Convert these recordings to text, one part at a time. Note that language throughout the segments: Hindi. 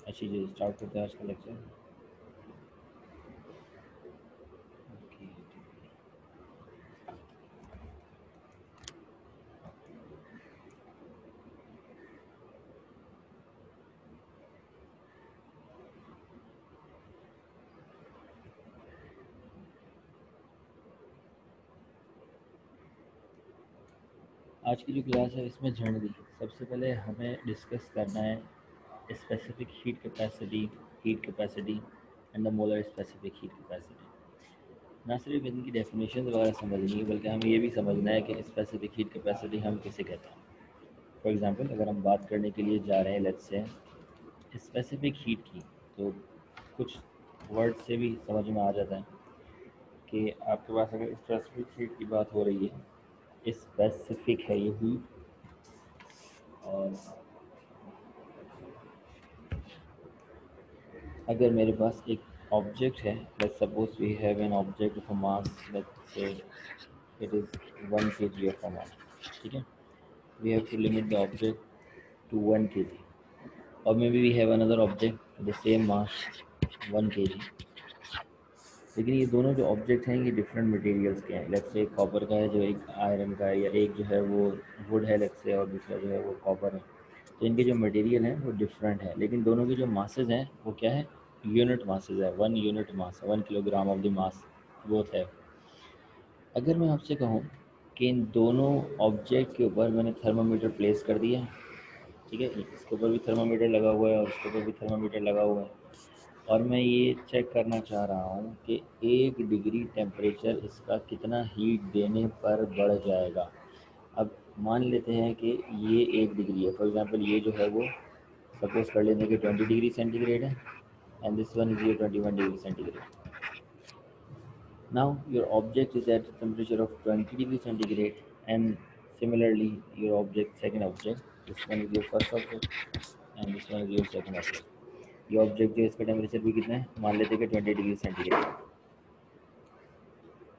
अच्छी जी, स्टार्ट करते हैं आज का लेक्चर। आज की जो क्लास है इसमें झंडी सबसे पहले हमें डिस्कस करना है specific heat capacity and the molar specific heat capacity. ना सिर्फ इनकी डेफिनेशन वगैरह समझनी है बल्कि हमें ये भी समझना है कि स्पेसिफिक हीट कैपेसिटी हम किसे कहते हैं। फॉर एग्जांपल अगर हम बात करने के लिए जा रहे हैं लेट्स से स्पेसिफिक हीट की, तो कुछ वर्ड से भी समझ में आ जाता है कि आपके पास अगर स्पेसिफिक हीट की बात हो रही है, स्पेसिफिक है ये हीट। और अगर मेरे पास एक ऑब्जेक्ट है, let's suppose we have an object of a mass, let's say it is 1 kg of a mass, ठीक है। We have to limit the object to 1 kg, और maybe we have another object the same mass 1 kg। लेकिन ये दोनों जो ऑब्जेक्ट हैं ये डिफरेंट मटेरियल्स के हैं। लेट्स से एक कॉपर का है, जो एक आयरन का है, या एक जो है वो वुड है लेट्स से, और दूसरा जो है वो कॉपर है। तो इनके जो मटेरियल हैं वो डिफरेंट है, लेकिन दोनों के जो मासेज हैं वो क्या है, यूनिट मासेज है। 1 unit mass, 1 kilogram of the mass both है। अगर मैं आपसे कहूँ कि इन दोनों ऑब्जेक्ट के ऊपर मैंने थर्मामीटर प्लेस कर दिया, ठीक है, इसके ऊपर भी थर्मामीटर लगा हुआ है और इसके ऊपर भी थर्मामीटर लगा हुआ है, और मैं ये चेक करना चाह रहा हूँ कि 1 डिग्री टेम्परेचर इसका कितना हीट देने पर बढ़ जाएगा। अब मान लेते हैं कि ये 1 डिग्री है, फॉर एग्जांपल ये जो है वो सपोज कर लेते हैं कि 20 डिग्री सेंटीग्रेड है, and this one is your 21 degree centigrade. Now your object is at a temperature of 20 degree centigrade, and similarly your object, second object, this one is your first object and this one is your second object। ये ऑब्जेक्ट जो है इसका टेम्परेचर भी कितना है, मान लेते हैं कि 20 डिग्री सेंटीग्रेड,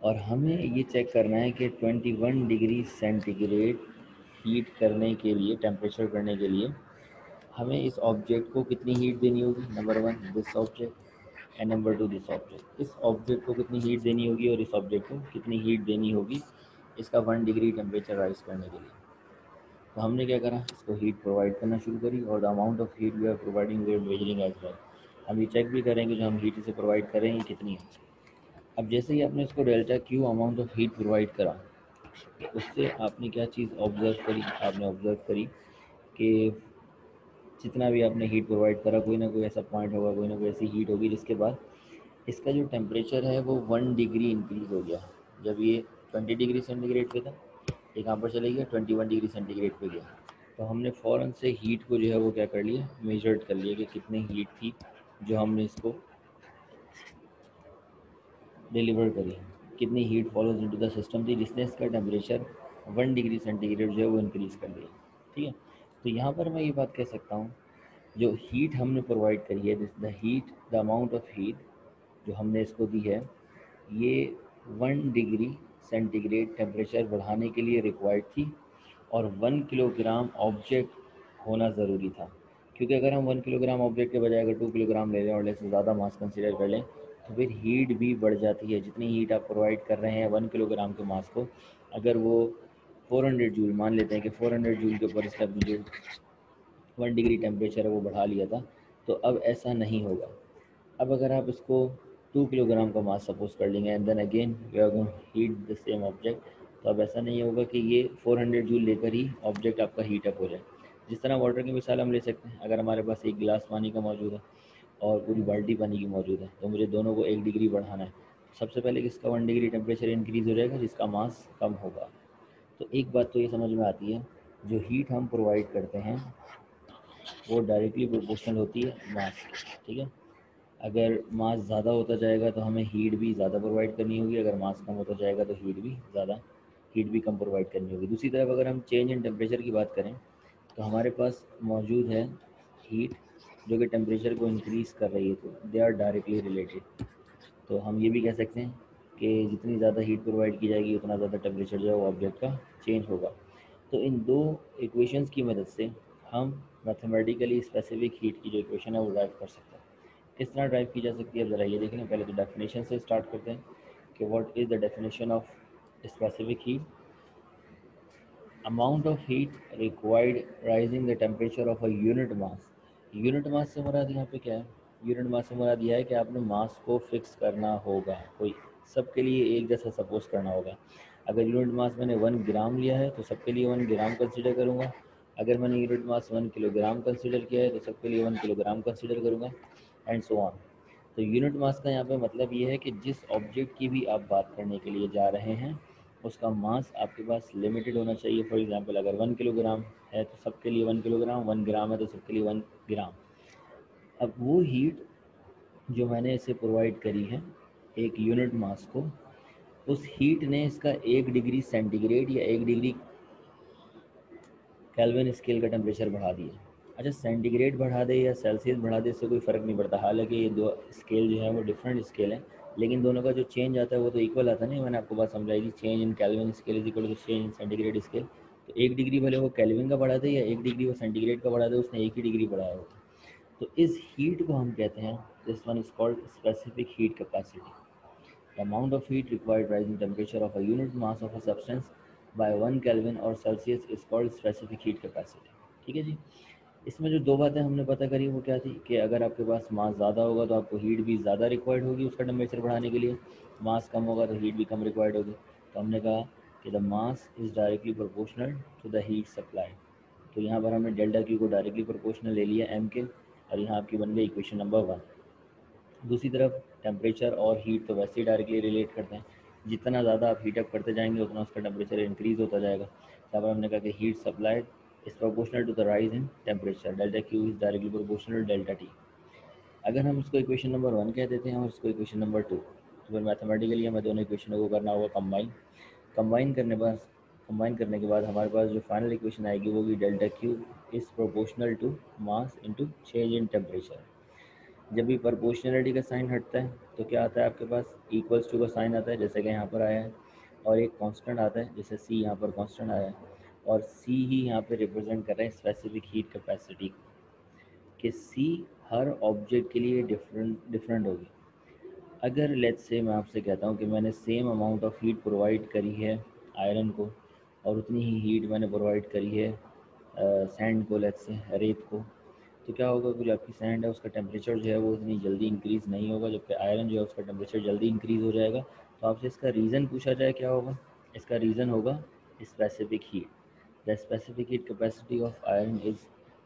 और हमें ये चेक करना है कि 21 डिग्री सेंटीग्रेड हीट करने के लिए, टेम्परेचर करने के लिए हमें इस ऑब्जेक्ट को कितनी हीट देनी होगी। Number one this object and number two this object. इस ऑब्जेक्ट को कितनी हीट देनी होगी और इस ऑब्जेक्ट को कितनी हीट देनी होगी इसका 1 डिग्री टेम्परेचर राइज करने के लिए। तो हमने क्या करा, इसको हीट प्रोवाइड करना शुरू करी, और the amount of heat we are providing we are measuring as well. हम ये चेक भी करेंगे जो हम हीट इसे प्रोवाइड कर रहे हैं कितनी है। अब जैसे ही आपने इसको delta Q amount of heat provide करा, उससे आपने क्या चीज़ ऑब्जर्व करी, आपने ऑब्जर्व करी कि जितना भी आपने हीट प्रोवाइड करा, कोई ना कोई ऐसा पॉइंट होगा, कोई ना कोई ऐसी हीट होगी जिसके बाद इसका जो टेम्परेचर है वो 1 डिग्री इंक्रीज़ हो गया। जब ये 20 डिग्री सेंटीग्रेड पे था, ये कहाँ पर चले गया, 21 डिग्री सेंटीग्रेड पे गया। तो हमने फ़ौरन से हीट को जो है वो क्या कर लिया, मेजर्ड कर लिया कि कितनी हीट थी जो हमने इसको डिलीवर करी, कितनी heat follows into the system थी जिसने इसका टेम्परेचर 1 डिग्री सेंटीग्रेड जो है वो इंक्रीज़ कर दिया। ठीक है, तो यहाँ पर मैं ये बात कह सकता हूँ, जो हीट हमने प्रोवाइड करी है, this the heat, the amount of heat जो हमने इसको दी है, ये 1 डिग्री सेंटीग्रेड टेम्परेचर बढ़ाने के लिए रिक्वायर्ड थी, और 1 किलोग्राम ऑब्जेक्ट होना ज़रूरी था। क्योंकि अगर हम 1 किलोग्राम ऑब्जेक्ट के बजाय अगर 2 किलोग्राम ले लें और लेस ज़्यादा मास कंसिडर कर लें, तो फिर हीट भी बढ़ जाती है। जितनी हीट आप प्रोवाइड कर रहे हैं 1 किलोग्राम के मास को, अगर वो 400 जूल, मान लेते हैं कि 400 जूल के ऊपर इसका जो 1 डिग्री टेम्परेचर है वो बढ़ा लिया था, तो अब ऐसा नहीं होगा। अब अगर आप इसको 2 किलोग्राम का मास सपोज कर लेंगे and then again we are going heat the same object, तो अब ऐसा नहीं होगा कि ये 400 जूल लेकर ही ऑब्जेक्ट आपका हीट अप हो जाए। जिस तरह वाटर की मिसाल हम ले सकते हैं, अगर हमारे पास एक गिलास पानी का मौजूद है और पूरी बाल्टी पानी की मौजूद है, तो मुझे दोनों को 1 डिग्री बढ़ाना है। सबसे पहले किसका 1 डिग्री टेम्परेचर इंक्रीज़ हो जाएगा, जिसका मास कम होगा। तो एक बात तो ये समझ में आती है, जो हीट हम प्रोवाइड करते हैं वो डायरेक्टली प्रोपोर्शनल होती है मास के। ठीक है, अगर मास ज़्यादा होता जाएगा तो हमें हीट भी ज़्यादा प्रोवाइड करनी होगी, अगर मास कम होता जाएगा तो हीट भी कम प्रोवाइड करनी होगी। दूसरी तरफ अगर हम चेंज इन टेम्परेचर की बात करें, तो हमारे पास मौजूद है हीट जो कि टेम्परेचर को इंक्रीज़ कर रही है, तो दे आर डायरेक्टली रिलेटेड। तो हम ये भी कह सकते हैं कि जितनी ज़्यादा हीट प्रोवाइड की जाएगी उतना ज़्यादा टेम्परेचर जो है वो ऑब्जेक्ट का चेंज होगा। तो इन दो इक्वेशंस की मदद से हम मैथमेटिकली स्पेसिफिक हीट की जो इक्वेशन है वो ड्राइव कर सकता है। किस तरह ड्राइव की जा सकती है, ज़रा ये देख लें। पहले तो डेफिनेशन से स्टार्ट करते हैं कि what is the definition of specific heat. Amount of heat required rising the temperature of a unit mass. Unit mass से मुराद यहाँ पे क्या है? यूनिट मास से मुराद यह है कि आपने मास को फिक्स करना होगा, कोई सबके लिए एक जैसा सपोज करना होगा। अगर यूनिट मास मैंने 1 ग्राम लिया है तो सबके लिए 1 ग्राम कंसिडर करूँगा। अगर मैंने यूनिट मास 1 किलोग्राम कंसिडर किया है तो सबके लिए 1 किलोग्राम कंसिडर करूँगा, एंड सो ऑन। तो यूनिट मास का यहाँ पे मतलब ये है कि जिस ऑब्जेक्ट की भी आप बात करने के लिए जा रहे हैं उसका मास आपके पास लिमिटेड होना चाहिए। फॉर एग्जांपल अगर 1 किलोग्राम है तो सबके लिए 1 किलोग्राम, 1 ग्राम है तो सबके लिए 1 ग्राम। अब वो हीट जो मैंने इसे प्रोवाइड करी है एक यूनिट मास को, उस हीट ने इसका 1 डिग्री सेंटीग्रेड या 1 डिग्री केल्विन स्केल का टेम्परेचर बढ़ा दिया। अच्छा, सेंटीग्रेड बढ़ा दे या सेल्सियस बढ़ा दे इससे कोई फ़र्क नहीं पड़ता। हालांकि ये दो स्केल जो है वो डिफरेंट स्केल हैं, लेकिन दोनों का जो चेंज आता है वो तो इक्वल आता है। नहीं, मैंने आपको बात समझाई थी, change in kelvin scale is equal to change in centigrade scale. तो 1 डिग्री भले वो केल्विन का बढ़ा दे या 1 डिग्री वो सेंटीग्रेड का बढ़ा दे, उसने 1 ही डिग्री बढ़ाया होगा। तो इस हीट को हम कहते हैं, this one is called specific heat capacity. The amount of heat required rising temperature of a unit mass of a substance by 1 Kelvin or Celsius is called specific heat capacity। ठीक है जी। इसमें जो दो बातें हमने पता करी वो क्या थी कि अगर आपके पास मास ज़्यादा होगा तो आपको हीट भी ज़्यादा रिक्वायर्ड होगी उसका टेम्परेचर बढ़ाने के लिए, मास कम होगा तो हीट भी कम रिक्वायर्ड होगी। तो हमने कहा कि the mass is directly proportional to the heat supply. तो यहाँ पर हमने डेल्टा क्यू को डायरेक्टली प्रोपोर्शनल ले लिया एम के, और यहाँ आपकी बन गई इक्वेशन नंबर 1। दूसरी तरफ टेम्परेचर और हीट तो वैसे ही डायरेक्टली रिलेट करते हैं, जितना ज़्यादा आप हीटअप करते जाएंगे उतना उसका टेम्परेचर इंक्रीज़ होता जाएगा। यहाँ पर हमने कहा कि heat supplied is proportional to the rise in temperature, delta Q is directly proportional delta T. अगर हम इसको इक्वेशन नंबर 1 कह देते हैं और इसको इक्वेशन नंबर 2, तो फिर मैथमेटिकली हमें दोनों इक्वेशनों को करना होगा कंबाइन। कंबाइन करने बस कंबाइन करने के बाद हमारे पास जो फाइनल इक्वेशन आएगी वो भी delta Q is proportional to mass into change in temperature. जब भी प्रोपोर्शनलिटी का साइन हटता है तो क्या आता है आपके पास, इक्वल्स टू का साइन आता है जैसे कि यहाँ पर आया है, और एक कांस्टेंट आता है जैसे सी यहाँ पर कांस्टेंट आया है, और सी ही यहाँ पे रिप्रेजेंट कर रहे हैं स्पेसिफिक हीट कैपेसिटी, कि सी हर ऑब्जेक्ट के लिए डिफरेंट डिफरेंट होगी। अगर लेट्स से मैं आपसे कहता हूँ कि मैंने same amount of heat provide करी है आयरन को, और उतनी ही हीट मैंने प्रोवाइड करी है सैंड को, लेट्स से रेत को, तो क्या होगा कि जो आपकी सैंड है उसका टेम्परेचर जो है वो इतनी जल्दी इंक्रीज़ नहीं होगा, जबकि आयरन जो है उसका टेम्परेचर जल्दी इंक्रीज़ हो जाएगा। तो आपसे इसका रीज़न पूछा जाए क्या होगा, इसका रीज़न होगा specific heat. The specific heat capacity of iron is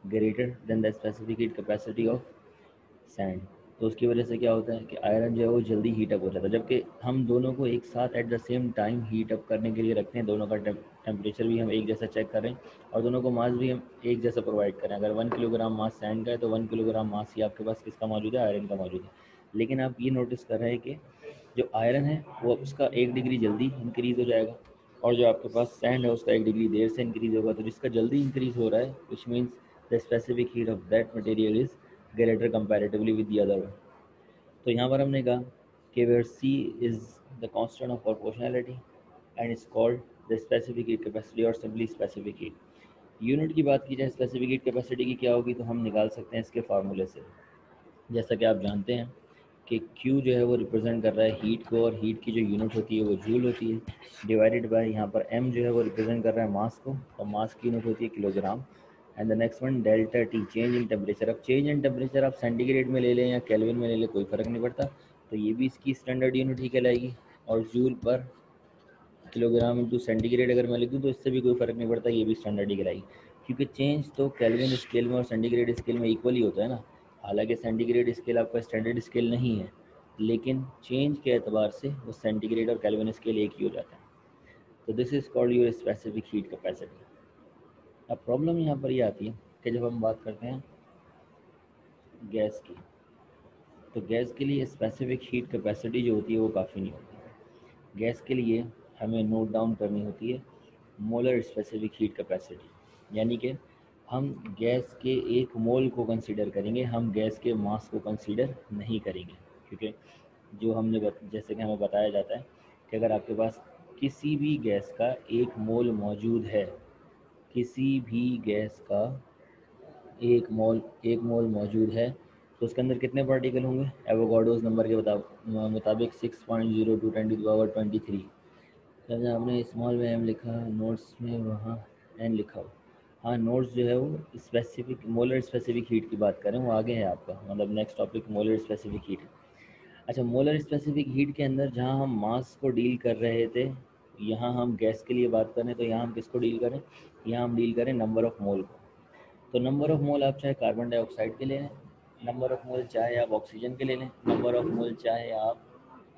greater than the specific heat capacity of sand. तो उसकी वजह से क्या होता है कि आयरन जो है वो जल्दी हीट अप हो जाता है, जबकि हम दोनों को एक साथ at the same time heat up करने के लिए रखते हैं। दोनों का टेम्परेचर भी हम एक जैसा चेक कर रहे हैं और दोनों को मास भी हम एक जैसा प्रोवाइड करें। अगर 1 किलोग्राम मास सैंड का है तो 1 किलोग्राम मास ही आपके पास किसका मौजूद है, आयरन का मौजूद है। लेकिन आप ये नोटिस कर रहे हैं कि जो आयरन है वो उसका 1 डिग्री जल्दी इंक्रीज़ हो जाएगा, और जो आपके पास सैंड है उसका 1 डिग्री देर से इंक्रीज़ होगा। तो जिसका जल्दी इंक्रीज़ हो रहा है which means the specific heat of that material is greater comparatively with the other one. तो यहाँ पर हमने कहा कि where C is the constant of proportionality and is called the specific heat capacity और सिंपली स्पेसिफिक हीट। यूनिट की बात की जाए स्पेसिफिक हीट कैपेसिटी की क्या होगी, तो हम निकाल सकते हैं इसके फार्मूले से। जैसा कि आप जानते हैं कि Q जो है वो रिप्रेजेंट कर रहा है हीट को, और हीट की जो यूनिट होती है वो जूल होती है, डिवाइडेड बाय यहाँ पर M जो है वो रिप्रेजेंट कर रहा है मास को, और मास की यूनिट होती है kilogram. And the next one delta T, change in temperature. अब चेंज इन टेम्परेचर आप सेंटीग्रेड में ले लें या केल्विन में ले लें कोई फ़र्क नहीं पड़ता, तो ये भी इसकी स्टैंडर्ड यूनिट ही कहलाएगी। और जूल पर किलोग्राम इंटू सेंटीग्रेड अगर मैं लिख दूँ तो इससे भी कोई फ़र्क नहीं पड़ता, ये भी स्टैंडर्ड ही गिराई, क्योंकि चेंज तो केल्विन स्केल में और सेंटीग्रेड स्केल में इक्वल ही होता है ना। हालांकि सेंटीग्रेड स्केल आपका स्टैंडर्ड स्केल नहीं है, लेकिन चेंज के एतबार से वो सेंटीग्रेड और केल्विन स्केल एक ही हो जाता है। तो this is called your specific heat capacity. अब प्रॉब्लम यहाँ पर ये आती है कि जब हम बात करते हैं गैस की, तो गैस के लिए स्पेसिफिक हीट कैपेसिटी जो होती है वो काफ़ी नहीं होती। गैस के लिए हमें नोट डाउन करनी होती है मोलर स्पेसिफिक हीट कैपेसिटी, यानी कि हम गैस के एक मोल को कंसीडर करेंगे, हम गैस के मास को कंसीडर नहीं करेंगे। क्योंकि जो जैसे कि हमें बताया जाता है कि अगर आपके पास किसी भी गैस का एक मोल मौजूद है, किसी भी गैस का एक मोल मौजूद है तो उसके अंदर कितने पार्टिकल होंगे? एवोगाड्रोस नंबर के मुताबिक 6.02 × 10⁻23। जब आपने स्मॉल में एम लिखा, नोट्स में वहाँ एन लिखा हो। हाँ, नोट्स जो है वो स्पेसिफिक मोलर स्पेसिफिक हीट की बात करें, वो आगे है आपका, मतलब next topic molar specific heat है। अच्छा, मोलर स्पेसिफिक हीट के अंदर जहाँ हम मास को डील कर रहे थे, यहाँ हम गैस के लिए बात करें तो यहाँ हम किसको डील करें? यहाँ हम डील करें नंबर ऑफ़ मोल को। तो नंबर ऑफ़ मोल आप चाहे कार्बन डाइऑक्साइड के ले लें, नंबर ऑफ़ मोल चाहे आप ऑक्सीजन के ले लें, नंबर ऑफ़ मोल चाहे आप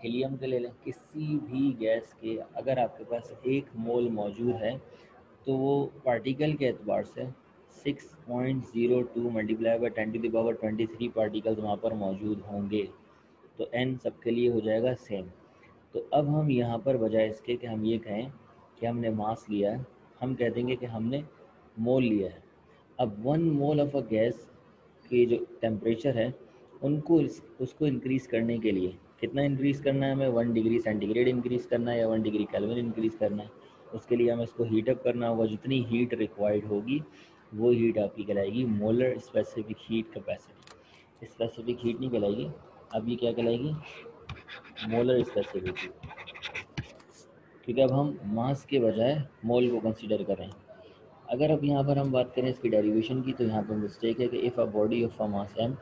हीलियम के ले लें, किसी भी गैस के अगर आपके पास एक मोल मौजूद है तो वो पार्टिकल के एतबार से 6.02 मल्टीप्लाई बाई 10⁻23 पार्टिकल्स वहाँ पर मौजूद होंगे। तो n सबके लिए हो जाएगा सेम। तो अब हम यहाँ पर बजाय इसके कि हम ये कहें कि हमने मास लिया है, हम कह देंगे कि हमने मोल लिया है। अब 1 मोल ऑफ अ गैस की जो टेम्परेचर है उसको इंक्रीज़ करने के लिए कितना इंक्रीज़ करना है हमें? 1 डिग्री सेंटीग्रेड इंक्रीज़ करना है या 1 डिग्री केल्विन इंक्रीज़ करना है? उसके लिए हमें इसको हीटअप करना होगा। जितनी हीट रिक्वायर्ड होगी वो हीट आपकी कहलाएगी molar specific heat capacity. Specific heat नहीं कहलाएगी, अब ये क्या कहलाएगी? Molar specific heat. क्योंकि अब हम मास के बजाय मोल को कंसीडर कर रहे हैं। अगर अब यहाँ पर हम बात करें इसकी डेरिवेशन की, तो यहाँ पर मिस्टेक है कि if a body of a mass m,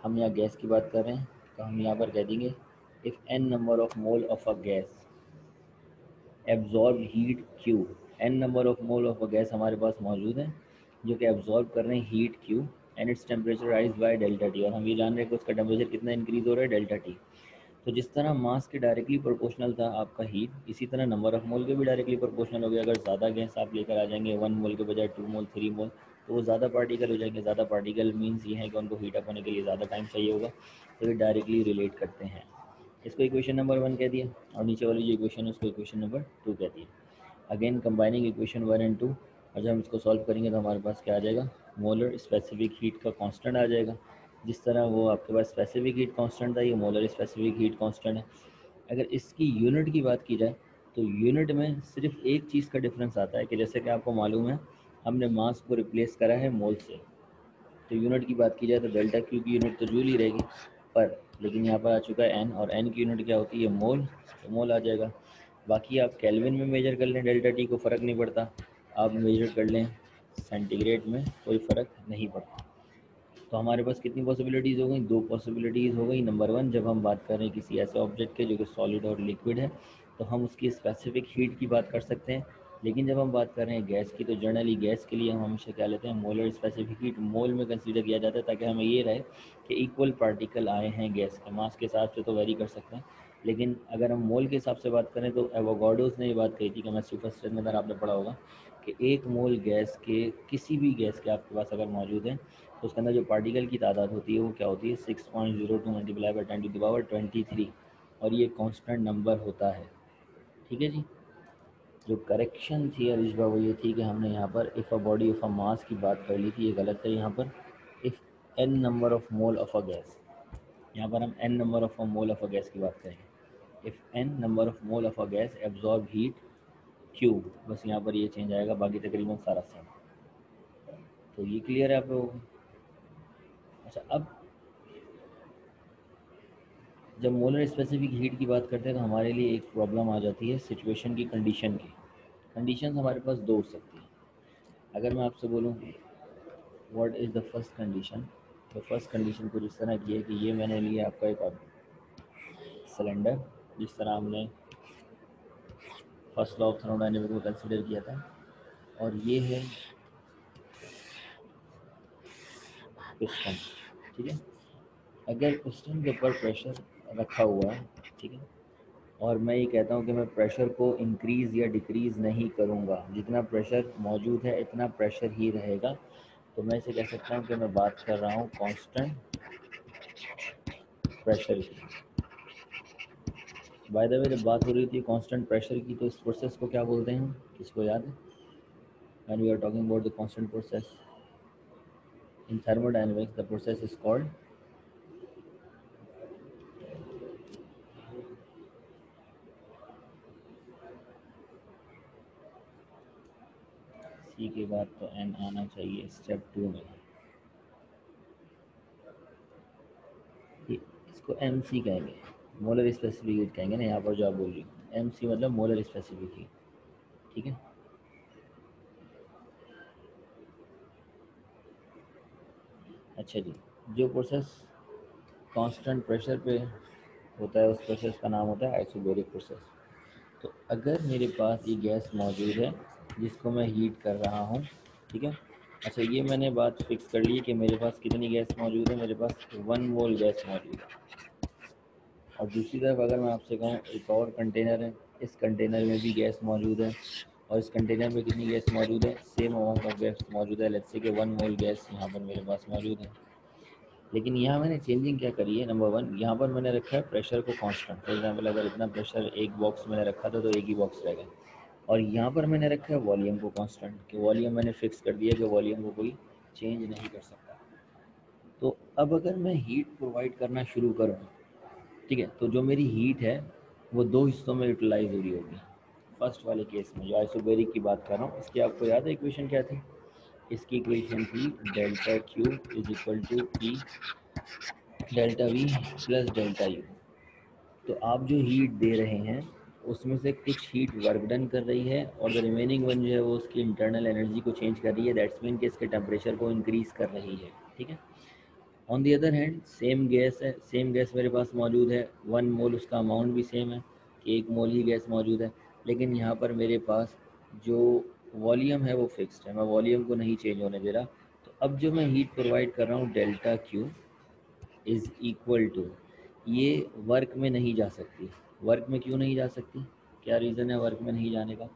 हम यहाँ गैस की बात कर रहे हैं, तो हम यहाँ पर कह देंगे if n number of mole of a gas absorb heat Q, n number of mole of a gas हमारे पास मौजूद है जो कि एब्जॉर्ब कर रहे हैं heat Q and its temperature rise by delta T, और हम ये जान रहे हैं कि उसका टेम्परेचर कितना इंक्रीज़ हो रहा है? Delta T। तो जिस तरह मास के डायरेक्टली प्रोपोर्शनल था आपका हीट, इसी तरह नंबर ऑफ मोल के भी डायरेक्टली प्रोपोर्शनल हो गया। अगर ज़्यादा गैस आप लेकर आ जाएंगे 1 मोल के बजाय 2 मोल 3 मोल, तो वो ज़्यादा पार्टिकल हो जाएंगे। ज़्यादा पार्टिकल मीन्स ये है कि उनको हीट अप होने के लिए ज़्यादा टाइम चाहिए होगा, तो ये डायरेक्टली रिलेट करते हैं। इसको इक्वेशन नंबर 1 कह दिया, और नीचे वाली जो इक्वेशन है उसको इक्वेशन नंबर 2 कह दिया। अगेन कंबाइनिंग इक्वेशन 1 एंड 2, और जब हम इसको सॉल्व करेंगे तो हमारे पास क्या आ जाएगा? मोलर स्पेसिफिक हीट का कांस्टेंट आ जाएगा। जिस तरह वो आपके पास स्पेसिफिक हीट कांस्टेंट था, ये मोलर स्पेसिफिक हीट कांस्टेंट है। अगर इसकी यूनिट की बात की जाए तो यूनिट में सिर्फ एक चीज़ का डिफरेंस आता है कि जैसे कि आपको मालूम है हमने मास को रिप्लेस करा है मोल से, तो यूनिट की बात की जाए तो डेल्टा क्यू की यूनिट तो जूल ही रहेगी, पर लेकिन यहाँ पर आ चुका है एन, और एन की यूनिट क्या होती है? मोल, तो मोल आ जाएगा। बाकी आप केल्विन में मेजर कर लें डेल्टा टी को, फ़र्क नहीं पड़ता। आप मेजर कर लें सेंटीग्रेड में, कोई फ़र्क नहीं पड़ता। तो हमारे पास कितनी पॉसिबिलिटीज़ हो गई? 2 पॉसिबिलिटीज़ हो गई। नंबर 1, जब हम बात कर रहे हैं किसी ऐसे ऑब्जेक्ट के जो कि सॉलिड और लिक्विड है, तो हम उसकी स्पेसिफिक हीट की बात कर सकते हैं। लेकिन जब हम बात कर रहे हैं गैस की, तो जनरली गैस के लिए हम हमेशा क्या लेते हैं? मोलर स्पेसिफिक हीट मोल में कंसीडर किया जाता है, ताकि हमें ये रहे कि इक्वल पार्टिकल आए हैं गैस के। मास के हिसाब से तो वेरी कर सकते हैं, लेकिन अगर हम मोल के हिसाब से बात करें तो एवोगाड्रोस ने ये बात कही थी, केमिस्ट्री फर्स्ट ईयर में अगर आपने पढ़ा होगा, कि एक मोल गैस के, किसी भी गैस के आपके पास अगर मौजूद है, तो उसके अंदर जो पार्टिकल की तादाद होती है वो क्या होती है? 6.02 मल्टीप्लाई बाई 10⁻23, और ये कांस्टेंट नंबर होता है। ठीक है जी। जो करेक्शन थी अरिशबा वो ये थी कि हमने यहाँ पर if a body of a mass की बात कर ली थी, ये गलत है। यहाँ पर if n number of mole of a gas, यहाँ पर हम n number of a mole of a gas की बात करेंगे। If n number of mole of a gas absorb heat Q, बस यहाँ पर ये चेंज आएगा, बाकी तकरीबन सारा सेम। तो ये क्लियर है आप लोगों को? अच्छा, अब जब मोलर स्पेसिफिक हीट की बात करते हैं तो हमारे लिए एक प्रॉब्लम आ जाती है सिचुएशन की, कंडीशन की। कंडीशन हमारे पास दो हो सकती हैं। अगर मैं आपसे बोलूँ what is the first condition, तो फर्स्ट कंडीशन कुछ इस तरह की है कि ये मैंने लिया आपका एक सिलेंडर, जिस तरह हमने फर्स्ट लॉ ऑफ थर्मोडायनेमिक्स को कंसिडर किया था, और ये है पिस्टन। ठीक है, अगर पिस्टन के ऊपर प्रेशर रखा हुआ है, ठीक है, और मैं ये कहता हूँ कि मैं प्रेशर को इंक्रीज़ या डिक्रीज़ नहीं करूँगा, जितना प्रेशर मौजूद है इतना प्रेशर ही रहेगा, तो मैं इसे कह सकता हूँ कि मैं बात कर रहा हूँ कांस्टेंट प्रेशर की। बाय द वे, जब बात हो रही थी कांस्टेंट प्रेशर की, तो इस प्रोसेस को क्या बोलते हैं? किसको याद है? When we are talking about the constant process in thermodynamics, the process is called C के बाद तो एन आना चाहिए स्टेप 2 में। इसको एम सी कहेंगे, मोलर स्पेसिफिक हीट कहेंगे ना, यहाँ पर जो आप बोल रही हो एम सी मतलब मोलर स्पेसिफिक हीट, ठीक है। अच्छा जी, जो प्रोसेस कांस्टेंट प्रेशर पे होता है उस प्रोसेस का नाम होता है आइसोबैरिक प्रोसेस। तो अगर मेरे पास ये गैस मौजूद है जिसको मैं हीट कर रहा हूँ, ठीक है। अच्छा, ये मैंने बात फिक्स कर ली कि मेरे पास कितनी गैस मौजूद है, मेरे पास 1 मोल गैस मौजूद है। और दूसरी तरफ अगर मैं आपसे कहूँ एक और कंटेनर है, इस कंटेनर में भी गैस मौजूद है, और इस कंटेनर में कितनी गैस मौजूद है, सेम अमाउंट ऑफ गैस मौजूद है, लेट्स से कि 1 मोल गैस यहाँ पर मेरे पास मौजूद है। लेकिन यहाँ मैंने चेंजिंग क्या करी है, नंबर वन, यहाँ पर मैंने रखा है प्रेशर को कांस्टेंट। फॉर एग्जांपल अगर इतना प्रेशर एक बॉक्स मैंने रखा था तो एक ही बॉक्स रहेगा। और यहाँ पर मैंने रखा है वॉल्यूम को कांस्टेंट, कि वॉल्यूम मैंने फिक्स कर दिया कि वॉल्यूम को कोई चेंज नहीं कर सकता। तो अब अगर मैं हीट प्रोवाइड करना शुरू करूँ, ठीक है, तो जो मेरी हीट है वो दो हिस्सों में यूटिलाइज हो रही होगी। फर्स्ट वाले केस में जो आइसोबैरिक की बात कर रहा हूँ, इसकी आपको याद है इक्वेशन क्या थी? इसकी इक्वेशन थी delta Q is equal to E delta V plus delta U. तो आप जो हीट दे रहे हैं उसमें से कुछ हीट वर्क डन कर रही है, और द रिमेनिंग वन जो है वो उसकी इंटरनल एनर्जी को चेंज कर रही है, दैट्स मीन कि इसके टेम्परेचर को इंक्रीज़ कर रही है, ठीक है। On the other hand same gas है, सेम गैस मेरे पास मौजूद है, 1 मोल, उसका अमाउंट भी सेम है कि 1 मोल ही गैस मौजूद है। लेकिन यहाँ पर मेरे पास जो वॉल्यूम है वो फिक्स्ड है, मैं वॉल्यूम को नहीं चेंज होने दे रहा। तो अब जो मैं हीट प्रोवाइड कर रहा हूँ delta Q is equal to, ये वर्क में नहीं जा सकती। वर्क में क्यों नहीं जा सकती, क्या रीज़न है वर्क में नहीं जाने का?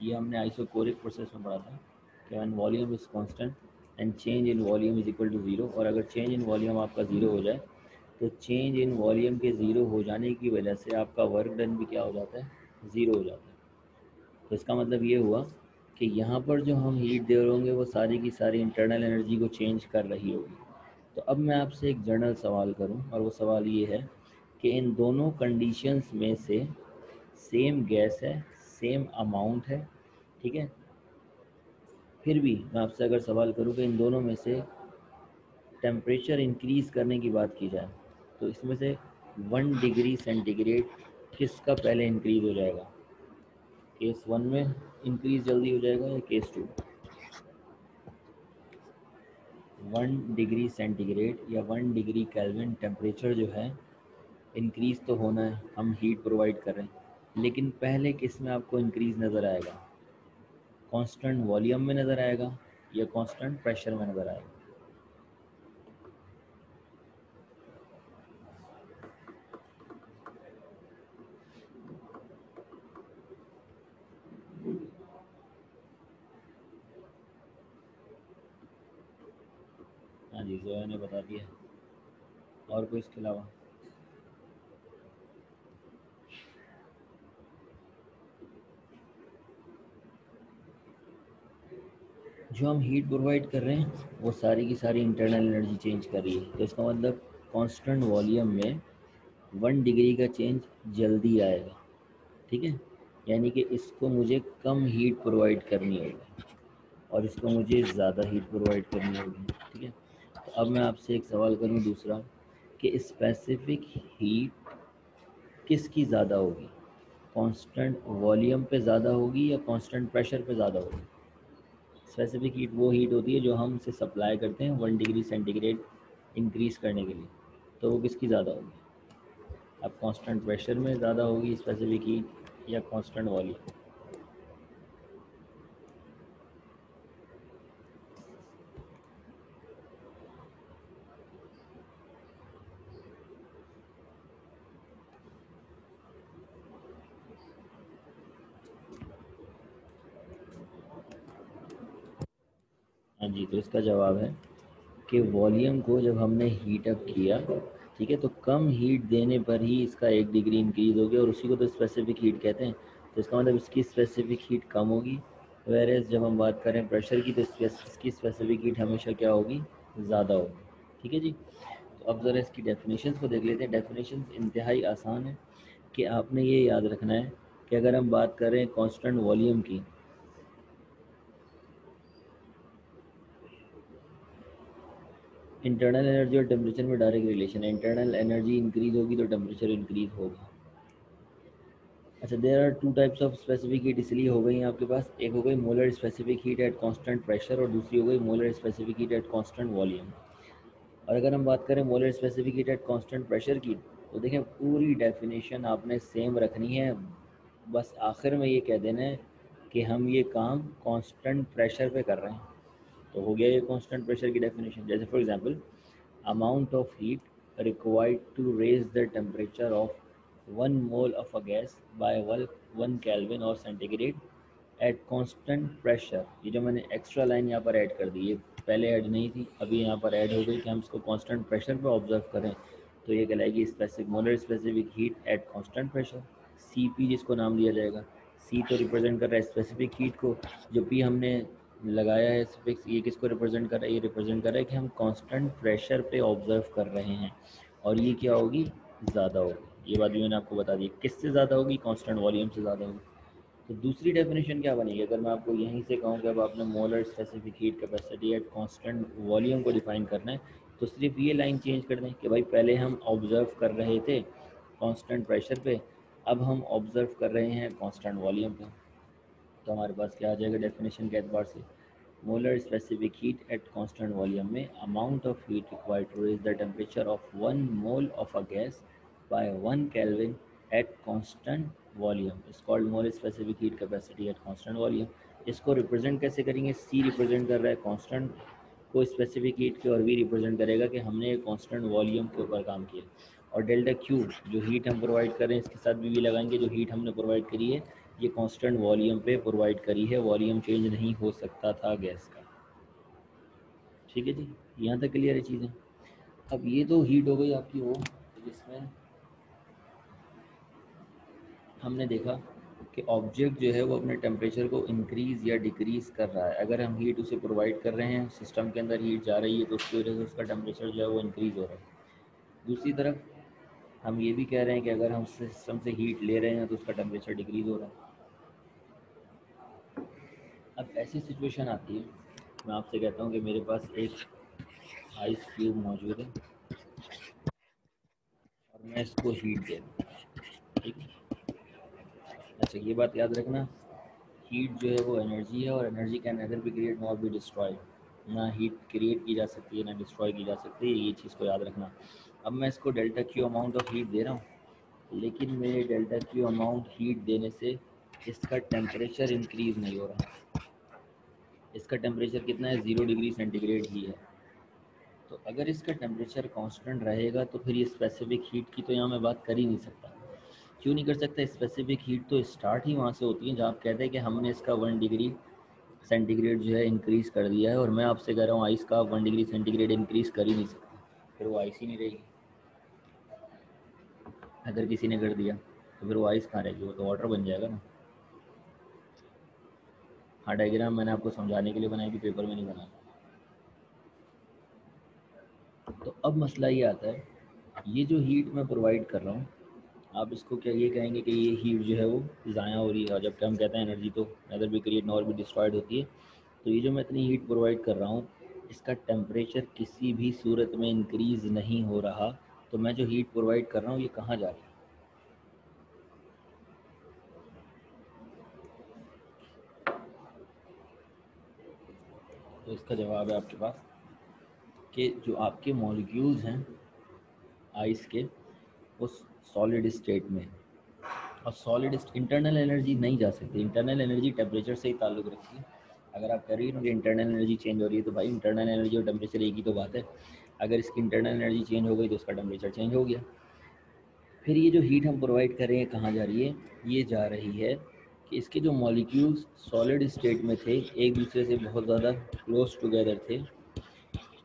ये हमने आइसोकोरिक प्रोसेस में पढ़ा था कि when volume is constant and change in volume is equal to zero. और अगर चेंज इन वॉल्यूम आपका ज़ीरो हो जाए तो चेंज इन वॉल्यूम के ज़ीरो हो जाने की वजह से आपका वर्क डन भी क्या हो जाता है, ज़ीरो हो जाता है। तो इसका मतलब ये हुआ कि यहाँ पर जो हम हीट दे रहे होंगे वो सारी की सारी इंटरनल एनर्जी को चेंज कर रही होगी। तो अब मैं आपसे एक जनरल सवाल करूं, और वो सवाल ये है कि इन दोनों कंडीशंस में से सेम गैस है, सेम अमाउंट है, ठीक है, फिर भी मैं आपसे अगर सवाल करूं कि इन दोनों में से टेम्परेचर इंक्रीज़ करने की बात की जाए तो इसमें से 1 डिग्री सेंटीग्रेड किसका पहले इंक्रीज़ हो जाएगा? केस वन में इंक्रीज़ जल्दी हो जाएगा या केस टू? 1 डिग्री सेंटीग्रेड या 1 डिग्री केल्विन टेम्परेचर जो है इंक्रीज़ तो होना है, हम हीट प्रोवाइड कर रहे हैं, लेकिन पहले किस में आपको इंक्रीज़ नज़र आएगा? कांस्टेंट वॉल्यूम में नज़र आएगा या कांस्टेंट प्रेशर में नज़र आएगा? हाँ जी, जोया ने बता दिया। और कोई इसके अलावा? जो हम हीट प्रोवाइड कर रहे हैं वो सारी की सारी इंटरनल एनर्जी चेंज कर रही है, तो इसका मतलब कांस्टेंट वॉल्यूम में 1 डिग्री का चेंज जल्दी आएगा, ठीक है। यानी कि इसको मुझे कम हीट प्रोवाइड करनी होगी और इसको मुझे ज़्यादा हीट प्रोवाइड करनी होगी, ठीक है। तो अब मैं आपसे एक सवाल करूं दूसरा, कि स्पेसिफिक हीट किसकी ज़्यादा होगी? कांस्टेंट वॉल्यूम पे ज़्यादा होगी या कांस्टेंट प्रेशर पे ज़्यादा होगी? स्पेसिफिक हीट वो हीट होती है जो हम से सप्लाई करते हैं 1 डिग्री सेंटीग्रेड इंक्रीज़ करने के लिए, तो वो किसकी ज़्यादा होगी? अब कांस्टेंट प्रेशर में ज़्यादा होगी स्पेसिफिक हीट या कांस्टेंट वॉल्यूम? हाँ जी, तो इसका जवाब है कि वॉल्यूम को जब हमने हीट अप किया, ठीक है, तो कम हीट देने पर ही इसका 1 डिग्री इंक्रीज़ हो गया, और उसी को तो स्पेसिफिक हीट कहते हैं। तो इसका मतलब इसकी स्पेसिफिक हीट कम होगी, वेरेज जब हम बात करें प्रेशर की तो इसकी स्पेसिफिक हीट हमेशा क्या होगी, ज़्यादा होगी, ठीक है जी। तो अब ज़रा इसकी डेफिनेशंस को देख लेते हैं। डेफिनेशंस इंतहाई आसान है कि आपने ये याद रखना है कि अगर हम बात करें कांस्टेंट वॉल्यूम की, इंटरनल एनर्जी और टेम्परेचर में डायरेक्ट रिलेशन है, इंटरनल एनर्जी इंक्रीज होगी तो टेम्परेचर इंक्रीज होगा। अच्छा, there are two types of specific heat इसलिए हो गई हैं आपके पास, एक हो गई molar specific heat at constant pressure और दूसरी हो गई molar specific heat at constant volume. और अगर हम बात करें molar specific heat at constant pressure की, तो देखें पूरी डेफिनेशन आपने सेम रखनी है, बस आखिर में ये कह देना है कि हम ये काम कांस्टेंट प्रेशर पे कर रहे हैं, तो हो गया ये कांस्टेंट प्रेशर की डेफिनेशन। जैसे for example, amount of heat required to raise the temperature of 1 mole of a gas by 1 Kelvin or centigrade at constant pressure। ये जो मैंने एक्स्ट्रा लाइन यहाँ पर ऐड कर दी, ये पहले ऐड नहीं थी, अभी यहाँ पर ऐड हो गई कि हम इसको कांस्टेंट प्रेशर पे ऑब्जर्व करें, तो ये कहलाएगी specific molar specific heat at constant pressure, C P जिसको नाम दिया जाएगा। सी तो रिप्रेजेंट कर रहा है स्पेसिफिक हीट को, जो पी हमने लगाया है फिक्स, ये किसको रिप्रेजेंट कर रहा है, ये रिप्रेजेंट कर रहा है कि हम कांस्टेंट प्रेशर पे ऑब्जर्व कर रहे हैं, और ये क्या होगी, ज़्यादा होगी। ये बात भी मैंने आपको बता दी, किससे ज़्यादा होगी, कांस्टेंट वॉल्यूम से ज़्यादा होगी। तो दूसरी डेफिनेशन क्या बनेगी, अगर मैं आपको यहीं से कहूँ कि अब आपने molar specific heat capacity at constant volume को डिफाइन करना है, तो सिर्फ ये लाइन चेंज कर दें कि भाई पहले हम ऑब्जर्व कर रहे थे कांस्टेंट प्रेशर पे, अब हम ऑब्जर्व कर रहे हैं कांस्टेंट वॉल्यूम पे। तो हमारे पास क्या आ जाएगा डेफिनेशन के एतबार से, molar specific heat at constant volume में amount of heat required to raise the temperature of 1 mole of a gas by 1 kelvin at constant volume is called molar specific heat capacity at constant volume. इसको रिप्रेजेंट कैसे करेंगे, सी रिप्रेजेंट कर रहा है कांस्टेंट को स्पेसिफिक हीट के, और वी रिप्रेजेंट करेगा कि हमने कांस्टेंट वॉल्यूम के ऊपर काम किया। और डेल्टा क्यू जो हीट हम प्रोवाइड कर रहे हैं, इसके साथ भी लगाएंगे, जो हीट हमने प्रोवाइड करी है ये कांस्टेंट वॉल्यूम पे प्रोवाइड करी है, वॉल्यूम चेंज नहीं हो सकता था गैस का। ठीक है जी, यहाँ तक क्लियर है चीज़ें। अब ये तो हीट हो गई आपकी वो, जिसमें हमने देखा कि ऑब्जेक्ट जो है वो अपने टेम्परेचर को इंक्रीज़ या डिक्रीज़ कर रहा है। अगर हम हीट उसे प्रोवाइड कर रहे हैं, सिस्टम के अंदर हीट जा रही है, तो उसकी वजह से उसका टेम्परेचर जो है वो इंक्रीज़ हो रहा है। दूसरी तरफ हम ये भी कह रहे हैं कि अगर हम सिस्टम से हीट ले रहे हैं तो उसका टेम्परेचर डिक्रीज़ हो रहा है। अब ऐसी सिचुएशन आती है, मैं आपसे कहता हूँ कि मेरे पास एक आइस क्यूब मौजूद है और मैं इसको हीट दे दूँ, ठीक है। अच्छा, ये बात याद रखना, हीट जो है वो एनर्जी है, और energy can nether be create not be destroyed. ना हीट क्रिएट की जा सकती है ना डिस्ट्रॉय की जा सकती है, ये चीज़ को याद रखना। अब मैं इसको delta Q amount of heat दे रहा हूँ, लेकिन मेरे डेल्टा क्यू अमाउंट हीट देने से इसका टेम्परेचर इंक्रीज़ नहीं हो रहा। इसका टेम्परेचर कितना है, 0 डिग्री सेंटीग्रेड ही है। तो अगर इसका टेम्परेचर कांस्टेंट रहेगा तो फिर ये स्पेसिफिक हीट की तो यहाँ मैं बात कर ही नहीं सकता। क्यों नहीं कर सकता, स्पेसिफिक हीट तो स्टार्ट ही वहाँ से होती है जहाँ आप कहते हैं कि हमने इसका 1 डिग्री सेंटीग्रेड जो है इंक्रीज़ कर दिया है, और मैं आपसे कह रहा हूँ आइस का 1 डिग्री सेंटीग्रेड इंक्रीज़ कर ही नहीं सकता, फिर वो आइस ही नहीं रहेगी। अगर किसी ने कर दिया तो फिर वो आइस कहाँ रहेगी, वो तो वाटर बन जाएगा ना। हाँ, डायग्राम मैंने आपको समझाने के लिए बनाई थी, पेपर में नहीं बनाया। तो अब मसला ये आता है, ये जो हीट मैं प्रोवाइड कर रहा हूँ, आप इसको क्या ये कहेंगे कि ये हीट जो है वो ज़ाया हो रही है, और जबकि हम कहते हैं एनर्जी तो नेदर भी क्रिएट नॉर भी डिस्ट्रॉयड होती है। तो ये जो मैं इतनी हीट प्रोवाइड कर रहा हूँ, इसका टेम्परेचर किसी भी सूरत में इंक्रीज़ नहीं हो रहा, तो मैं जो हीट प्रोवाइड कर रहा हूँ ये कहाँ जा रही है। तो इसका जवाब है आपके पास कि जो आपके मॉलिक्यूल्स हैं आइस के, वो सॉलिड स्टेट में, और सॉलिड इंटरनल एनर्जी नहीं जा सकती। इंटरनल एनर्जी टेम्परेचर से ही ताल्लुक़ रखती है। अगर आप कह रही हो कि इंटरनल एनर्जी चेंज हो रही है, तो भाई इंटरनल एनर्जी और टेम्परेचर एक ही तो बात है। अगर इसकी इंटरनल एनर्जी चेंज हो गई तो उसका टेम्परेचर चेंज हो गया। फिर ये जो हीट हम प्रोवाइड कर रहे हैं कहाँ जा रही है, ये जा रही है कि इसके जो मॉलिक्यूल्स सॉलिड स्टेट में थे, एक दूसरे से बहुत ज़्यादा क्लोज टुगेदर थे,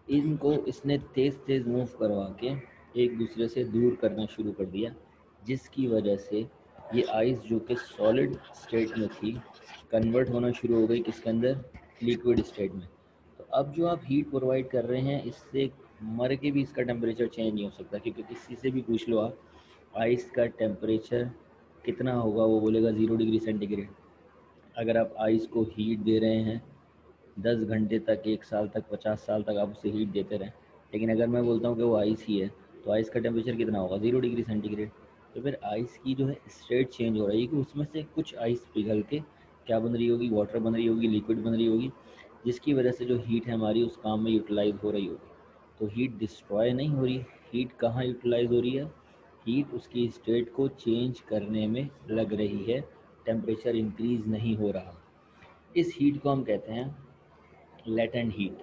इनको इसने तेज़ तेज़ मूव करवा के एक दूसरे से दूर करना शुरू कर दिया, जिसकी वजह से ये आइस जो कि सॉलिड स्टेट में थी, कन्वर्ट होना शुरू हो गई किसके अंदर, लिक्विड स्टेट में। तो अब जो आप हीट प्रोवाइड कर रहे हैं, इससे मर के भी इसका टेम्परेचर चेंज नहीं हो सकता, क्योंकि किसी से भी पूछ लो आप आइस का टेम्परेचर कितना होगा, वो बोलेगा 0 डिग्री सेंटीग्रेड। अगर आप आइस को हीट दे रहे हैं 10 घंटे तक, 1 साल तक, 50 साल तक आप उसे हीट देते रहें, लेकिन अगर मैं बोलता हूँ कि वो आइस ही है, तो आइस का टेम्परेचर कितना होगा, 0 डिग्री सेंटीग्रेड। तो फिर आइस की जो है स्टेट चेंज हो रही है कि उसमें से कुछ आइस पिघल के क्या बन रही होगी, वाटर बन रही होगी, लिक्विड बन रही होगी, जिसकी वजह से जो हीट है हमारी उस काम में यूटिलाइज हो रही होगी। तो हीट डिस्ट्रॉय नहीं हो रही, हीट कहाँ यूटिलाइज हो रही है, हीट उसकी स्टेट को चेंज करने में लग रही है, टेम्परेचर इंक्रीज नहीं हो रहा। इस हीट को हम कहते हैं लेटेंट हीट।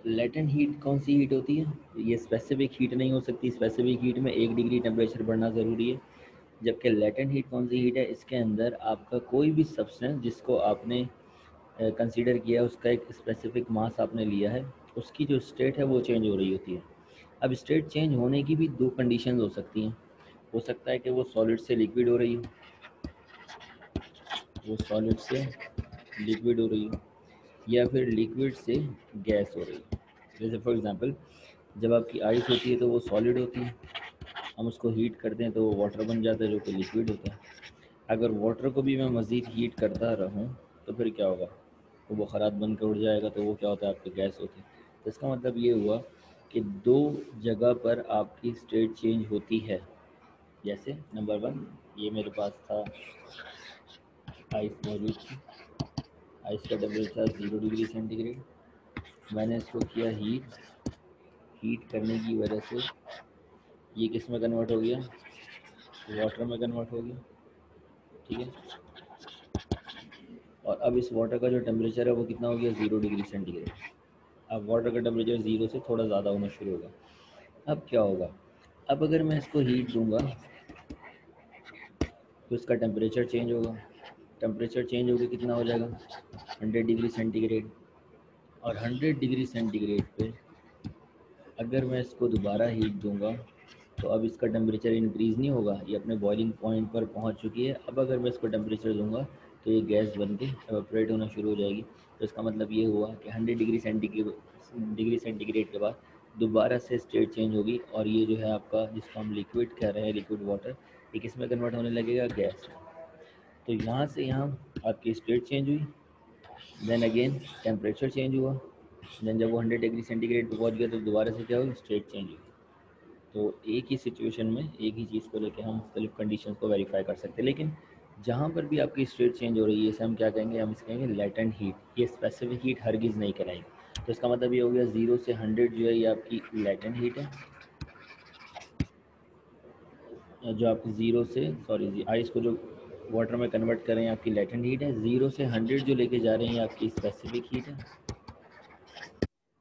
लेटेंट हीट कौन सी हीट होती है, ये स्पेसिफिक हीट नहीं हो सकती, स्पेसिफिक हीट में 1 डिग्री टेम्परेचर बढ़ना ज़रूरी है। जबकि लेटेंट हीट कौन सी हीट है, इसके अंदर आपका कोई भी सब्सटेंस जिसको आपने कंसीडर किया है, उसका एक स्पेसिफिक मास आपने लिया है, उसकी जो स्टेट है वो चेंज हो रही होती है। अब स्टेट चेंज होने की भी दो कंडीशंस हो सकती हैं। हो सकता है कि वो सॉलिड से लिक्विड हो रही हो, वो सॉलिड से लिक्विड हो रही हो, या फिर लिक्विड से गैस हो रही है। जैसे फॉर एग्जांपल, जब आपकी आइस होती है तो वो सॉलिड होती है, हम उसको हीट करते हैं तो वो वाटर बन जाता है जो कि लिक्विड होता है। अगर वाटर को भी मैं मज़ीद हीट करता रहूँ तो फिर क्या होगा, वो बुखारात बन के उड़ जाएगा, तो वो क्या होता है, आपके गैस होते हैं। तो इसका मतलब ये हुआ कि दो जगह पर आपकी स्टेट चेंज होती है। जैसे नंबर वन, ये मेरे पास था, आइस मौजूद थी, आइस का टेम्परेचर 0 डिग्री सेंटीग्रेड, मैंने इसको किया हीट, हीट करने की वजह से ये किस में कन्वर्ट हो गया, वाटर में कन्वर्ट हो गया, ठीक है। और अब इस वाटर का जो टेम्परेचर है वो कितना हो गया, 0 डिग्री सेंटीग्रेड। अब वाटर का टेम्परेचर ज़ीरो से थोड़ा ज़्यादा होना शुरू होगा। अब क्या होगा, अब अगर मैं इसको हीट दूंगा तो इसका टेम्परेचर चेंज होगा, टेम्परेचर चेंज होकर कितना हो जाएगा, 100 डिग्री सेंटीग्रेड। और 100 डिग्री सेंटीग्रेड पे अगर मैं इसको दोबारा हीट दूंगा तो अब इसका टेम्परेचर इंक्रीज़ नहीं होगा, ये अपने बॉइलिंग पॉइंट पर पहुंच चुकी है। अब अगर मैं इसको टेम्परेचर दूंगा तो ये गैस बन के एवापोरेट होना शुरू हो जाएगी। तो इसका मतलब ये हुआ कि 100 डिग्री सेंटीग्रेड के बाद दोबारा से स्टेट चेंज होगी, और ये जो है आपका, जिसको हम लिक्विड कह रहे हैं, लिक्विड वाटर, ये किस में कन्वर्ट होने लगेगा, गैस में। तो यहाँ से यहाँ आपकी स्टेट चेंज हुई, देन अगेन टेम्परेचर चेंज हुआ, देन जब वो 100 डिग्री सेंटीग्रेड पे पहुँच गया तो दोबारा से क्या हुई, स्टेट चेंज हुई। तो एक ही सिचुएशन में एक ही चीज़ को लेके हम मुख्तलिफ कंडीशंस को वेरीफाई कर सकते हैं। लेकिन जहाँ पर भी आपकी स्टेट चेंज हो रही है, इसे हम क्या कहेंगे, हम इसे कहेंगे लेटेंट हीट। ये स्पेसिफिक हीट हरगिज़ नहीं कराएगी। तो इसका मतलब ये हो गया 0 से 100 जो है ये आपकी लेटेंट हीट है, जो आपकी ज़ीरो से, सॉरी आइस को जो वाटर में कन्वर्ट कर रहे हैं आपकी लेटेंट हीट है। 0 से 100 जो लेके जा रहे हैं ये आपकी स्पेसिफिक हीट है।